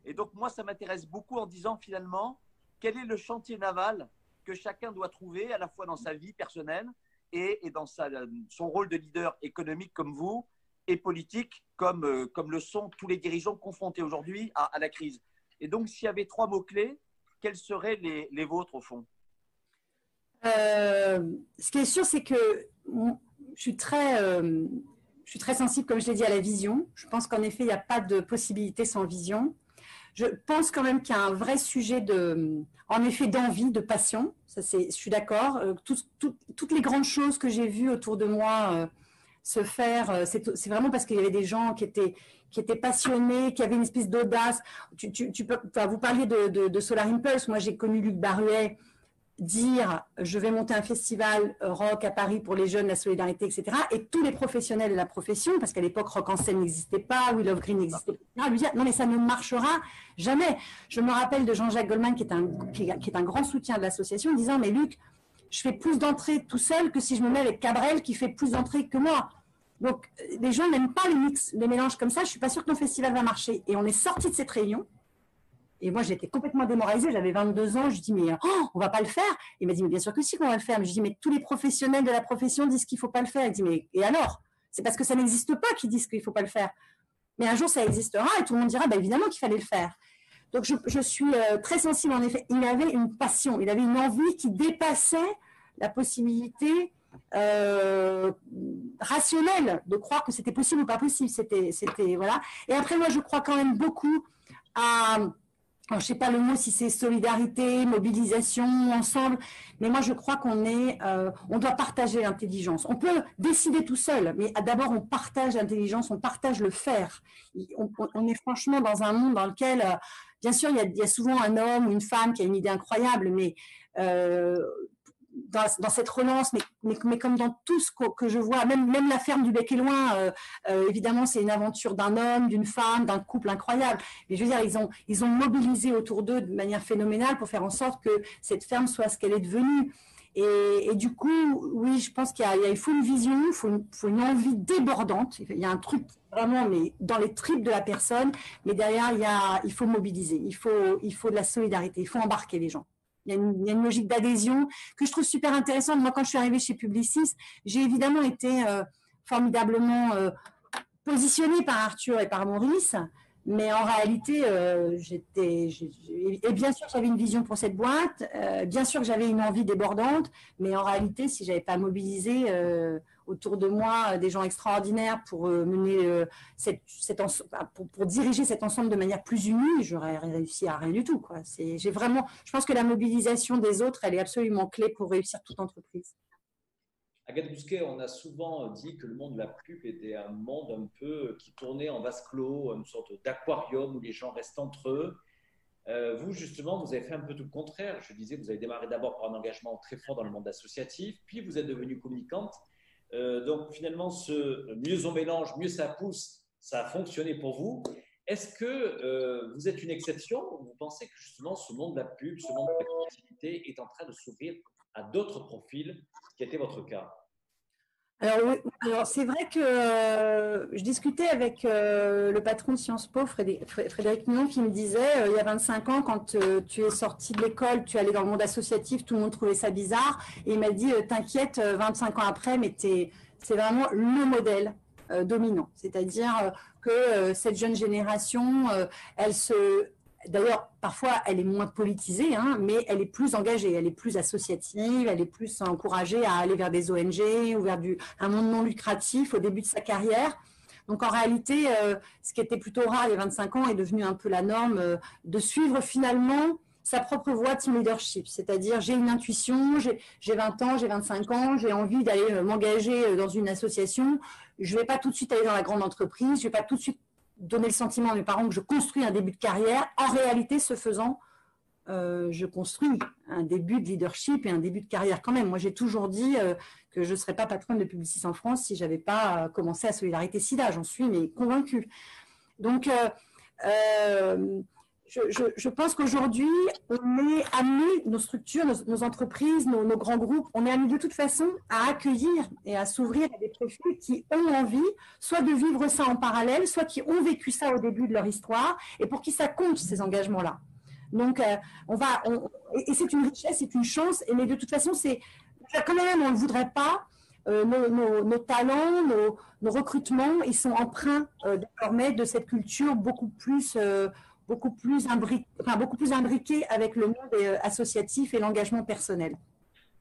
Et donc moi, ça m'intéresse beaucoup en disant finalement, quel est le chantier naval que chacun doit trouver à la fois dans sa vie personnelle et dans son rôle de leader économique comme vous et politique comme le sont tous les dirigeants confrontés aujourd'hui à la crise. Et donc, s'il y avait 3 mots-clés, quels seraient les vôtres au fond? Ce qui est sûr, c'est que je suis très sensible, comme je l'ai dit, à la vision. Je pense qu'en effet, il n'y a pas de possibilité sans vision. Je pense quand même qu'il y a un vrai sujet en effet, d'envie, de passion. Ça, je suis d'accord. Toutes les grandes choses que j'ai vues autour de moi se faire, c'est vraiment parce qu'il y avait des gens qui étaient passionnés, qui avaient une espèce d'audace. Vous parliez de Solar Impulse. Moi, j'ai connu Luc Baruet dire je vais monter un festival rock à Paris pour les jeunes, la solidarité, etc. Et tous les professionnels de la profession, parce qu'à l'époque Rock en scène n'existait pas, Will of Green n'existait pas, lui dire non mais ça ne marchera jamais. Je me rappelle de Jean-Jacques Goldman qui est un grand soutien de l'association, disant mais Luc, je fais plus d'entrées tout seul que si je me mets avec Cabrel qui fait plus d'entrées que moi. Donc les gens n'aiment pas les mix, les mélanges comme ça. Je suis pas sûre que nos festivals va marcher. Et on est sorti de cette réunion. Et moi, j'étais complètement démoralisée. J'avais 22 ans. Je dis, mais on va pas le faire. Il m'a dit, mais bien sûr que si, qu'on va le faire. Mais je dis, mais tous les professionnels de la profession disent qu'il faut pas le faire. Il dit, mais et alors? C'est parce que ça n'existe pas qu'ils disent qu'il faut pas le faire. Mais un jour, ça existera et tout le monde dira, bah, évidemment qu'il fallait le faire. Donc, je suis très sensible, en effet. Il avait une passion, il avait une envie qui dépassait la possibilité rationnelle de croire que c'était possible ou pas possible. C'était voilà. Et après, moi, je crois quand même beaucoup à... Alors, je ne sais pas le mot si c'est solidarité, mobilisation, ensemble, mais moi je crois on doit partager l'intelligence. On peut décider tout seul, mais d'abord on partage l'intelligence, on partage le faire. On est franchement dans un monde dans lequel, bien sûr, il y a souvent un homme ou une femme qui a une idée incroyable, mais dans cette relance, mais comme dans tout ce que je vois, même la ferme du Bec et Loin, évidemment, c'est une aventure d'un homme, d'une femme, d'un couple incroyable. Mais je veux dire, ils ont mobilisé autour d'eux de manière phénoménale pour faire en sorte que cette ferme soit ce qu'elle est devenue. Et du coup, oui, je pense il faut une vision, il faut une envie débordante. Il y a un truc vraiment, mais dans les tripes de la personne. Mais derrière, il faut mobiliser, il faut de la solidarité, il faut embarquer les gens. Il y a une logique d'adhésion que je trouve super intéressante. Moi, quand je suis arrivée chez Publicis, j'ai évidemment été formidablement positionnée par Arthur et par Maurice, mais en réalité, et bien sûr, j'avais une vision pour cette boîte, bien sûr que j'avais une envie débordante, mais en réalité, si je n'avais pas mobilisé autour de moi des gens extraordinaires pour mener pour diriger cet ensemble de manière plus unie, j'aurais réussi à rien du tout, quoi. Je pense que la mobilisation des autres, elle est absolument clé pour réussir toute entreprise. Agathe Bousquet, on a souvent dit que le monde de la pub était un monde un peu qui tournait en vase clos, une sorte d'aquarium où les gens restent entre eux. Vous, justement, vous avez fait un peu tout le contraire. Je disais, vous avez démarré d'abord par un engagement très fort dans le monde associatif, puis vous êtes devenue communicante. Donc, finalement, ce mieux on mélange, mieux ça pousse, ça a fonctionné pour vous. Est-ce que vous êtes une exception ou vous pensez que justement ce monde de la pub, ce monde de la créativité est en train de s'ouvrir à d'autres profils, ce qui était votre cas? Alors, oui, alors c'est vrai que je discutais avec le patron de Sciences Po, Frédéric Mignon, qui me disait, il y a 25 ans, quand tu es sorti de l'école, tu allais dans le monde associatif, tout le monde trouvait ça bizarre. Et il m'a dit, t'inquiète, 25 ans après, mais c'est vraiment le modèle dominant. C'est-à-dire que cette jeune génération, elle se... D'ailleurs, parfois, elle est moins politisée, hein, mais elle est plus engagée, elle est plus associative, elle est plus encouragée à aller vers des ONG ou vers un monde non lucratif au début de sa carrière. Donc, en réalité, ce qui était plutôt rare il y a 25 ans est devenu un peu la norme de suivre finalement sa propre voie de son leadership. C'est-à-dire, j'ai une intuition, j'ai 20 ans, j'ai 25 ans, j'ai envie d'aller m'engager dans une association. Je ne vais pas tout de suite aller dans la grande entreprise, je ne vais pas tout de suite donner le sentiment à mes parents que je construis un début de carrière. En réalité, ce faisant, je construis un début de leadership et un début de carrière quand même. Moi, j'ai toujours dit que je ne serais pas patronne de Publicis en France si je n'avais pas commencé à Solidarité Sida. J'en suis mais convaincue. Donc, je pense qu'aujourd'hui, on est amené, nos structures, nos entreprises, nos grands groupes, on est amené de toute façon à accueillir et à s'ouvrir à des profils qui ont envie, soit de vivre ça en parallèle, soit qui ont vécu ça au début de leur histoire, et pour qui ça compte, ces engagements-là. Donc, et c'est une richesse, c'est une chance, mais de toute façon, quand même, on ne le voudrait pas. Nos talents, nos recrutements, ils sont empreints désormais de cette culture beaucoup plus imbriquée avec le monde associatif et l'engagement personnel.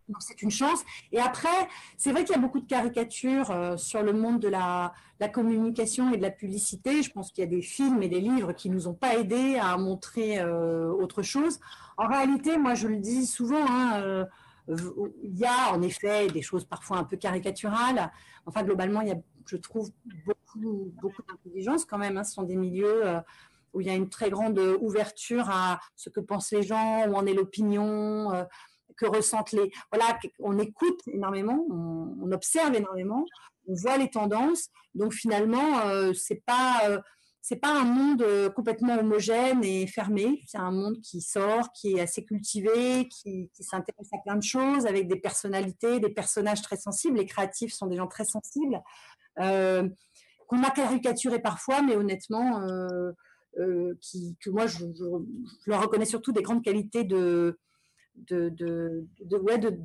Donc, c'est une chance. Et après, c'est vrai qu'il y a beaucoup de caricatures sur le monde de la communication et de la publicité. Je pense qu'il y a des films et des livres qui ne nous ont pas aidés à montrer autre chose. En réalité, moi, je le dis souvent, hein, il y a en effet des choses parfois un peu caricaturales. Enfin, globalement, il y a, je trouve, beaucoup d'intelligence quand même. Hein. Ce sont des milieux où il y a une très grande ouverture à ce que pensent les gens, où en est l'opinion, que ressentent les... Voilà, on écoute énormément, on observe énormément, on voit les tendances. Donc finalement, c'est pas un monde complètement homogène et fermé. C'est un monde qui sort, qui est assez cultivé, qui s'intéresse à plein de choses, avec des personnalités, des personnages très sensibles. Les créatifs sont des gens très sensibles, qu'on a caricaturé parfois, mais honnêtement, que moi, je leur reconnais surtout des grandes qualités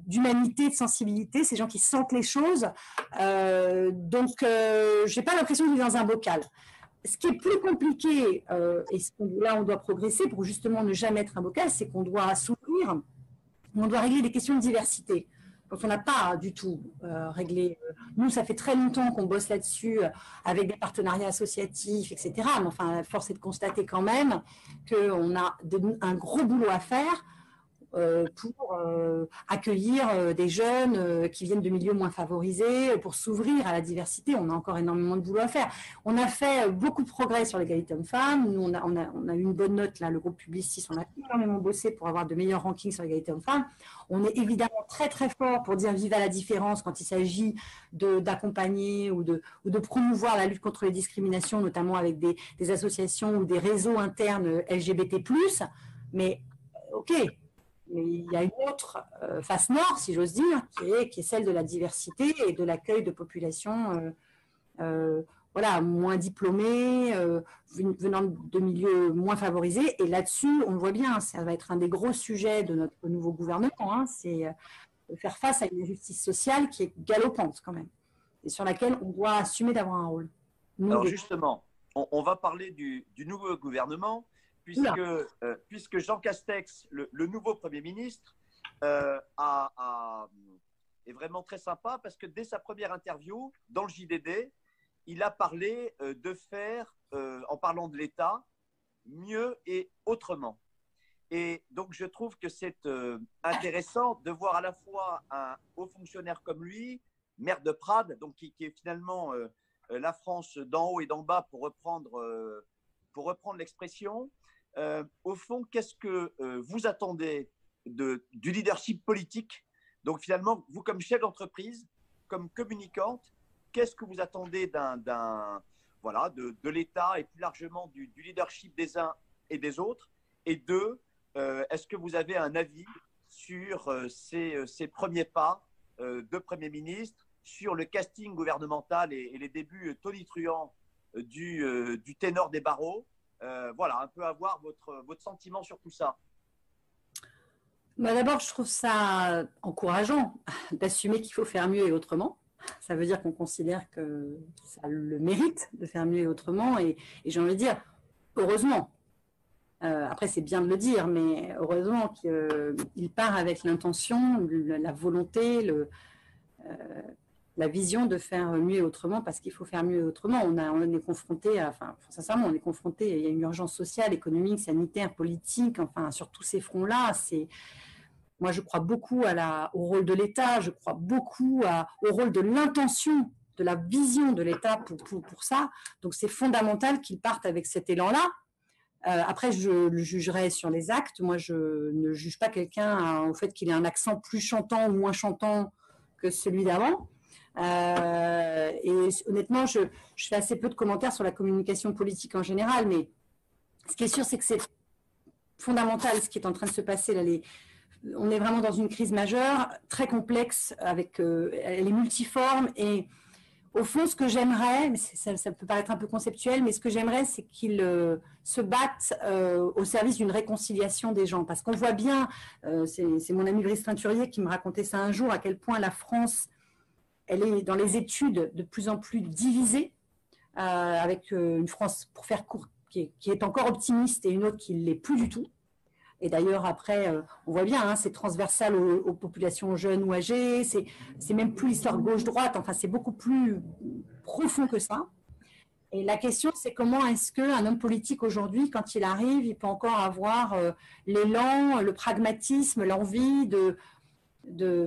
d'humanité, de sensibilité, ces gens qui sentent les choses. Donc, je n'ai pas l'impression de vivre dans un bocal. Ce qui est plus compliqué, et là on doit progresser pour justement ne jamais être un bocal, c'est qu'on doit s'ouvrir, on doit régler des questions de diversité. Donc on n'a pas du tout réglé. Nous, ça fait très longtemps qu'on bosse là-dessus avec des partenariats associatifs, etc. Mais enfin, force est de constater quand même qu'on a un gros boulot à faire pour accueillir des jeunes qui viennent de milieux moins favorisés, pour s'ouvrir à la diversité. On a encore énormément de boulot à faire. On a fait beaucoup de progrès sur l'égalité homme-femme. Nous, on a eu une bonne note, là, le groupe Publicis, on a énormément bossé pour avoir de meilleurs rankings sur l'égalité homme-femme. On est évidemment très, très fort pour dire vive à la différence quand il s'agit d'accompagner ou de promouvoir la lutte contre les discriminations, notamment avec des associations ou des réseaux internes LGBT+. Mais, OK, mais il y a une autre face nord, si j'ose dire, qui est celle de la diversité et de l'accueil de populations voilà, moins diplômées, venant de milieux moins favorisés. Et là-dessus, on le voit bien, ça va être un des gros sujets de notre nouveau gouvernement. Hein, c'est faire face à une injustice sociale qui est galopante quand même, et sur laquelle on doit assumer d'avoir un rôle. Alors justement, on va parler du nouveau gouvernement. Puisque Jean Castex, le nouveau Premier ministre, est vraiment très sympa parce que dès sa première interview dans le JDD, il a parlé de faire, en parlant de l'État, mieux et autrement. Et donc, je trouve que c'est intéressant de voir à la fois un haut fonctionnaire comme lui maire de Prades, donc qui est finalement la France d'en haut et d'en bas, pour reprendre l'expression. Au fond, qu'est-ce que vous attendez du leadership politique? Donc finalement, vous comme chef d'entreprise, comme communicante, qu'est-ce que vous attendez de l'État et plus largement du leadership des uns et des autres? Et deux, est-ce que vous avez un avis sur ces premiers pas de Premier ministre, sur le casting gouvernemental et les débuts tonitruants du ténor des barreaux? Voilà, un peu avoir votre sentiment sur tout ça. Bah, d'abord, je trouve ça encourageant d'assumer qu'il faut faire mieux et autrement. Ça veut dire qu'on considère que ça a le mérite de faire mieux et autrement. Et j'ai envie de dire, heureusement. Après, c'est bien de le dire, mais heureusement qu'il part avec l'intention, la volonté, la vision de faire mieux et autrement, parce qu'il faut faire mieux et autrement. On est confronté, sincèrement, on est confronté, il y a une urgence sociale, économique, sanitaire, politique, enfin, sur tous ces fronts-là. Moi, je crois beaucoup au rôle de l'État, je crois beaucoup au rôle de l'intention, de la vision de l'État pour ça. Donc, c'est fondamental qu'ils partent avec cet élan-là. Après, je le jugerai sur les actes. Moi, je ne juge pas quelqu'un au fait qu'il ait un accent plus chantant ou moins chantant que celui d'avant. Et honnêtement, je fais assez peu de commentaires sur la communication politique en général, mais ce qui est sûr, c'est que c'est fondamental ce qui est en train de se passer là. On est vraiment dans une crise majeure, très complexe, elle est multiforme, et au fond, ce que j'aimerais, mais ça peut paraître un peu conceptuel, mais ce que j'aimerais, c'est qu'ils se battent au service d'une réconciliation des gens. Parce qu'on voit bien, c'est mon ami Brice Teinturier qui me racontait ça un jour, à quel point la France, elle est dans les études de plus en plus divisée, avec une France, pour faire court, qui est encore optimiste et une autre qui ne l'est plus du tout. Et d'ailleurs, après, on voit bien, c'est transversal aux populations jeunes ou âgées, c'est même plus l'histoire gauche-droite, enfin, c'est beaucoup plus profond que ça. Et la question, c'est comment est-ce qu'un homme politique aujourd'hui, quand il arrive, il peut encore avoir l'élan, le pragmatisme, l'envie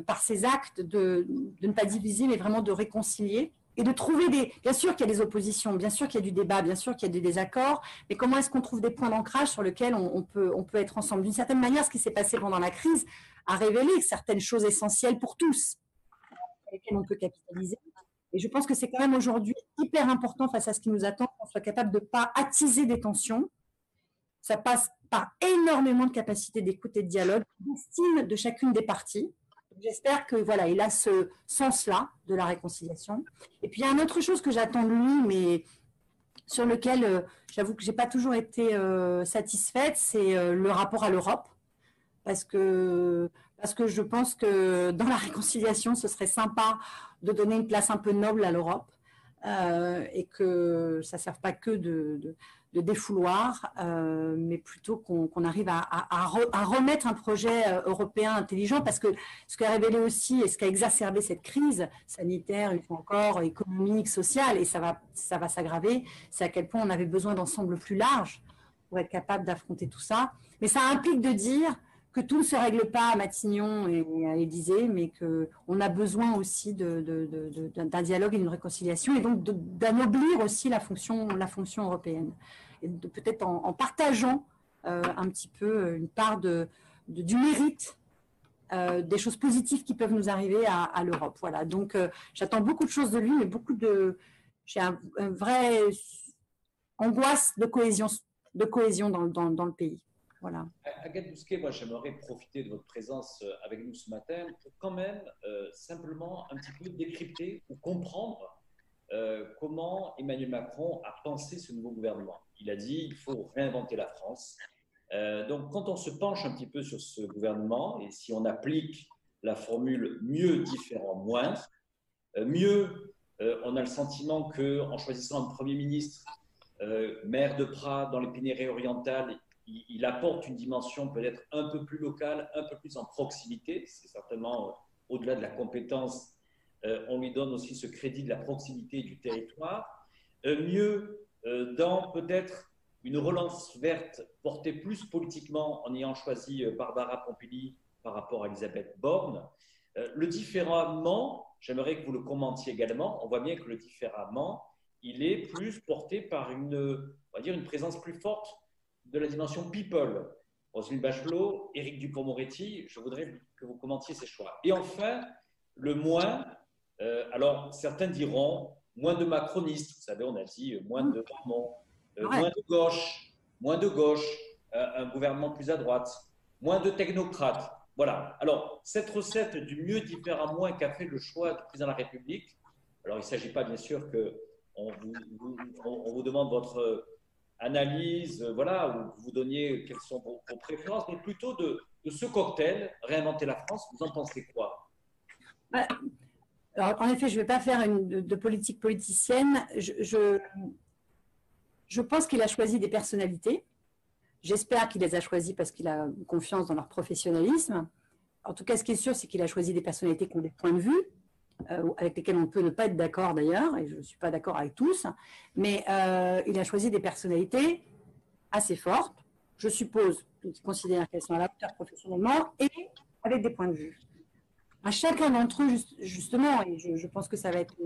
par ses actes, de ne pas diviser, mais vraiment de réconcilier. Et de trouver bien sûr qu'il y a des oppositions, bien sûr qu'il y a du débat, bien sûr qu'il y a des désaccords, mais comment est-ce qu'on trouve des points d'ancrage sur lesquels on peut être ensemble? D'une certaine manière, ce qui s'est passé pendant la crise a révélé certaines choses essentielles pour tous, sur lesquelles on peut capitaliser. Et je pense que c'est quand même aujourd'hui hyper important face à ce qui nous attend, qu'on soit capable de ne pas attiser des tensions. Ça passe par énormément de capacité d'écoute et de dialogue, d'estime de chacune des parties. J'espère que voilà, il a ce sens-là de la réconciliation. Et puis il y a une autre chose que j'attends de lui, mais sur lequel j'avoue que j'ai pas toujours été satisfaite, c'est le rapport à l'Europe, parce que je pense que dans la réconciliation, ce serait sympa de donner une place un peu noble à l'Europe, et que ça ne serve pas que de défouloir, mais plutôt qu'on arrive à remettre un projet européen intelligent, parce que ce qui a révélé aussi et ce qui a exacerbé cette crise sanitaire, une fois encore, économique, sociale, et ça va s'aggraver, c'est à quel point on avait besoin d'ensemble plus large pour être capable d'affronter tout ça. Mais ça implique de dire que tout ne se règle pas à Matignon et à l'Élysée, mais qu'on a besoin aussi d'un dialogue et d'une réconciliation, et donc d'anoblir aussi la fonction européenne. Et peut-être en partageant un petit peu une part du mérite des choses positives qui peuvent nous arriver à l'Europe. Voilà. Donc, j'attends beaucoup de choses de lui, mais j'ai un vrai angoisse de cohésion dans le pays. Voilà. Agathe Bousquet, moi j'aimerais profiter de votre présence avec nous ce matin pour quand même simplement un petit peu décrypter ou comprendre comment Emmanuel Macron a pensé ce nouveau gouvernement. Il a dit il faut réinventer la France. Donc quand on se penche un petit peu sur ce gouvernement, et si on applique la formule mieux, différent, moins, mieux, on a le sentiment qu'en choisissant un Premier ministre, maire de Prades dans les Pyrénées-Orientales, il apporte une dimension peut-être un peu plus locale, un peu plus en proximité. C'est certainement au-delà de la compétence, on lui donne aussi ce crédit de la proximité du territoire. Mieux, dans peut-être une relance verte portée plus politiquement en ayant choisi Barbara Pompili par rapport à Elisabeth Borne. Le différemment, j'aimerais que vous le commentiez également. On voit bien que le différemment, il est plus porté par on va dire une présence plus forte de la dimension people. Roselyne Bachelot, Éric Dupond-Moretti, je voudrais que vous commentiez ces choix. Et enfin, le moins, alors certains diront moins de macronistes, vous savez, on a dit moins de Marmont, moins de gauche, un gouvernement plus à droite, moins de technocrates. Voilà. Alors, cette recette du mieux différent moins qu'a fait le choix du président de la République, alors il ne s'agit pas bien sûr qu'on vous demande votre analyse, voilà, ou vous donniez quelles sont vos préférences, mais plutôt de ce cocktail, Réinventer la France, vous en pensez quoi? Alors, en effet, je ne vais pas faire de politique politicienne. Je pense qu'il a choisi des personnalités. J'espère qu'il les a choisies parce qu'il a confiance dans leur professionnalisme. En tout cas, ce qui est sûr, c'est qu'il a choisi des personnalités qui ont des points de vue, avec lesquels on peut ne pas être d'accord d'ailleurs, et je ne suis pas d'accord avec tous, mais il a choisi des personnalités assez fortes, je suppose, qu'il considère qu'elles sont à la hauteur professionnellement, et avec des points de vue. À chacun d'entre eux, justement, et je pense que ça va être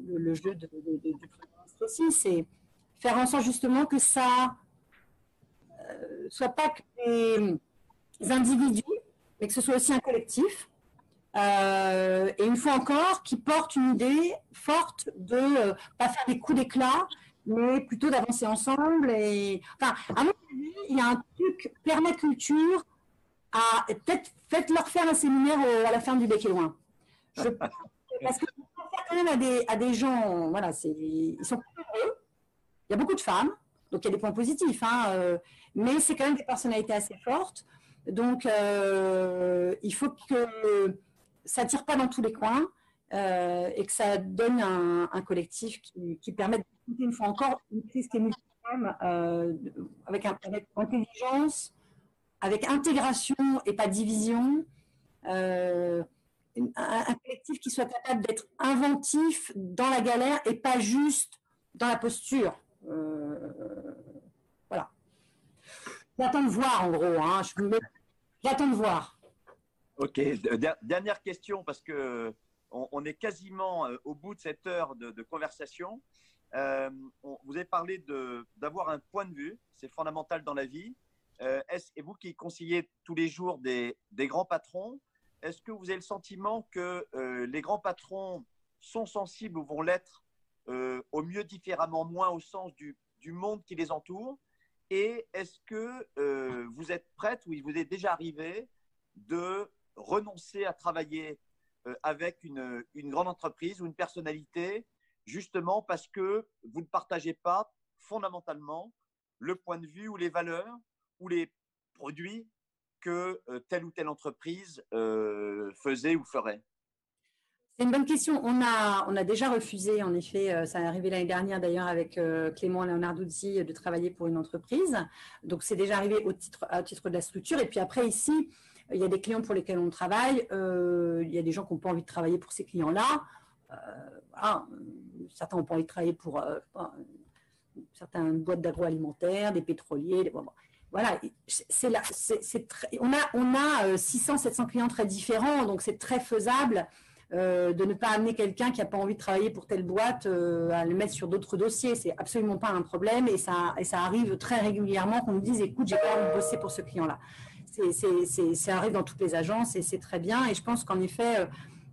le jeu du Premier ministre aussi, c'est faire en sorte justement que ça soit pas que des individus, mais que ce soit aussi un collectif. Et une fois encore, qui porte une idée forte de pas faire des coups d'éclat, mais plutôt d'avancer ensemble. Et, enfin, à mon avis, il y a un truc permaculture à peut-être faites-leur faire un séminaire à la ferme du Bec et Loin. Parce que faut faire quand même à des gens, voilà, ils sont heureux. Il y a beaucoup de femmes, donc il y a des points positifs, hein, mais c'est quand même des personnalités assez fortes. Donc, il faut que ça ne tire pas dans tous les coins et que ça donne un collectif qui permette d'écouter une fois encore une crise qui est multiforme avec intelligence, avec intégration et pas division. Un collectif qui soit capable d'être inventif dans la galère et pas juste dans la posture. Voilà. J'attends de voir, en gros. Hein. J'attends de voir. Ok. Dernière question, parce que on est quasiment au bout de cette heure de conversation. Vous avez parlé d'avoir un point de vue. C'est fondamental dans la vie. Et vous qui conseillez tous les jours des grands patrons, est-ce que vous avez le sentiment que les grands patrons sont sensibles ou vont l'être au mieux différemment moins au sens du monde qui les entoure? Et est-ce que vous êtes prête ou il vous est déjà arrivé de renoncer à travailler avec une grande entreprise ou une personnalité justement parce que vous ne partagez pas fondamentalement le point de vue ou les valeurs ou les produits que telle ou telle entreprise faisait ou ferait? C'est une bonne question. On a déjà refusé, en effet, ça est arrivé l'année dernière d'ailleurs avec Clément Leonarduzzi, de travailler pour une entreprise. Donc, c'est déjà arrivé au titre de la structure. Et puis après, ici, il y a des clients pour lesquels on travaille. Il y a des gens qui n'ont pas envie de travailler pour ces clients-là. Voilà. Certains n'ont pas envie de travailler pour certaines boîtes d'agroalimentaire, des pétroliers. Voilà, on a 600, 700 clients très différents, donc c'est très faisable de ne pas amener quelqu'un qui n'a pas envie de travailler pour telle boîte à le mettre sur d'autres dossiers. C'est absolument pas un problème et ça arrive très régulièrement qu'on nous dise écoute, j'ai pas envie de bosser pour ce client-là. Ça arrive dans toutes les agences et c'est très bien. Et je pense qu'en effet,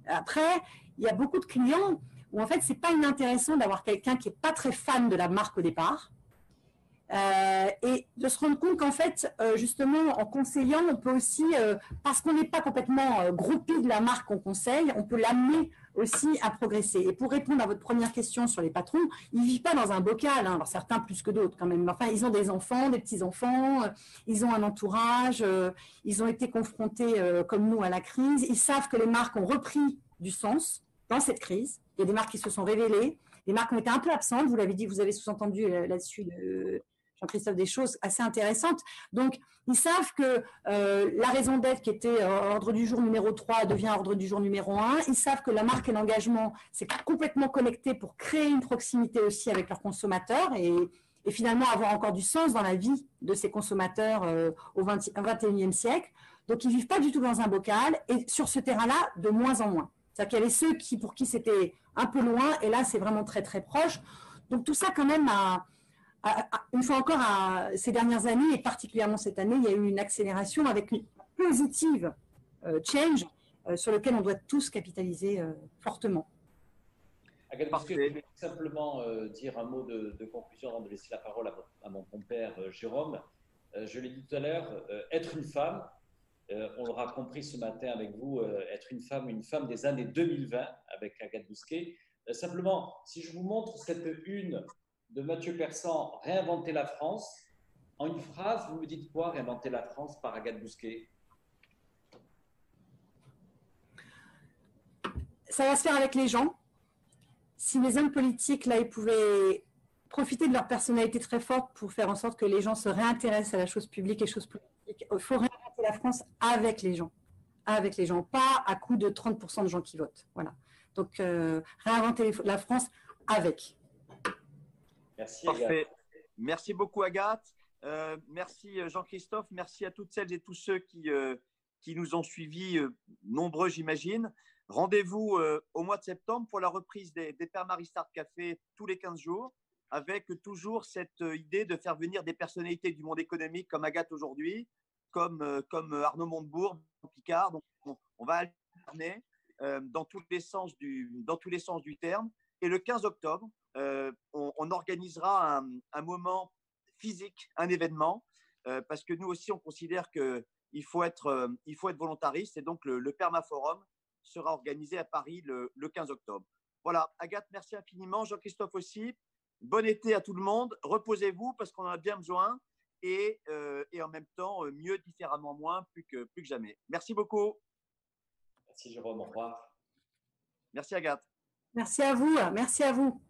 après, il y a beaucoup de clients où en fait, c'est pas inintéressant d'avoir quelqu'un qui n'est pas très fan de la marque au départ. Et de se rendre compte qu'en fait, justement, en conseillant, on peut aussi, parce qu'on n'est pas complètement groupé de la marque qu'on conseille, on peut l'amener aussi à progresser. Et pour répondre à votre première question sur les patrons, ils ne vivent pas dans un bocal, hein. Alors certains plus que d'autres quand même. Enfin, ils ont des enfants, des petits-enfants, ils ont un entourage, ils ont été confrontés comme nous à la crise. Ils savent que les marques ont repris du sens dans cette crise. Il y a des marques qui se sont révélées, des marques ont été un peu absentes, vous l'avez dit, vous avez sous-entendu là-dessus Jean-Christophe, des choses assez intéressantes. Donc, ils savent que la raison d'être qui était ordre du jour numéro 3 devient ordre du jour numéro 1. Ils savent que la marque et l'engagement, c'est complètement connecté pour créer une proximité aussi avec leurs consommateurs. Et et finalement avoir encore du sens dans la vie de ces consommateurs au XXIe siècle. Donc, ils ne vivent pas du tout dans un bocal, et sur ce terrain-là, de moins en moins. C'est-à-dire qu'il y avait ceux pour qui c'était un peu loin, et là, c'est vraiment très, très proche. Donc, tout ça, quand même, une fois encore, ces dernières années, et particulièrement cette année, il y a eu une accélération avec une positive change sur lequel on doit tous capitaliser fortement. Agathe Bousquet, je voulais simplement dire un mot de conclusion avant de laisser la parole à mon compère Jérôme. Je l'ai dit tout à l'heure, être une femme, on l'aura compris ce matin avec vous, être une femme des années 2020 avec Agathe Bousquet. Simplement, si je vous montre cette une de Mathieu Persan, Réinventer la France, en une phrase, vous me dites quoi, Réinventer la France par Agathe Bousquet? Ça va se faire avec les gens. Si les hommes politiques, là, ils pouvaient profiter de leur personnalité très forte pour faire en sorte que les gens se réintéressent à la chose publique et choses politiques, il faut réinventer la France avec les gens, pas à coup de 30% de gens qui votent. Voilà. Donc, réinventer la France avec. Merci. Parfait. Merci beaucoup, Agathe. Merci, Jean-Christophe. Merci à toutes celles et tous ceux qui nous ont suivis, nombreux, j'imagine. Rendez-vous au mois de septembre pour la reprise des Pères Marie Start Café tous les 15 jours, avec toujours cette idée de faire venir des personnalités du monde économique comme Agathe aujourd'hui, comme Arnaud Montebourg, Picard. Donc, on va alterner dans tous les sens du terme. Et le 15 octobre, on organisera un moment physique, un événement, parce que nous aussi, on considère qu'il faut être volontariste. Et donc, le Permaforum sera organisé à Paris le 15 octobre. Voilà, Agathe, merci infiniment. Jean-Christophe aussi. Bon été à tout le monde. Reposez-vous parce qu'on en a bien besoin. Et en même temps, mieux, différemment, moins, plus que jamais. Merci beaucoup. Merci Jérôme, au revoir. Merci Agathe. Merci à vous. Merci à vous.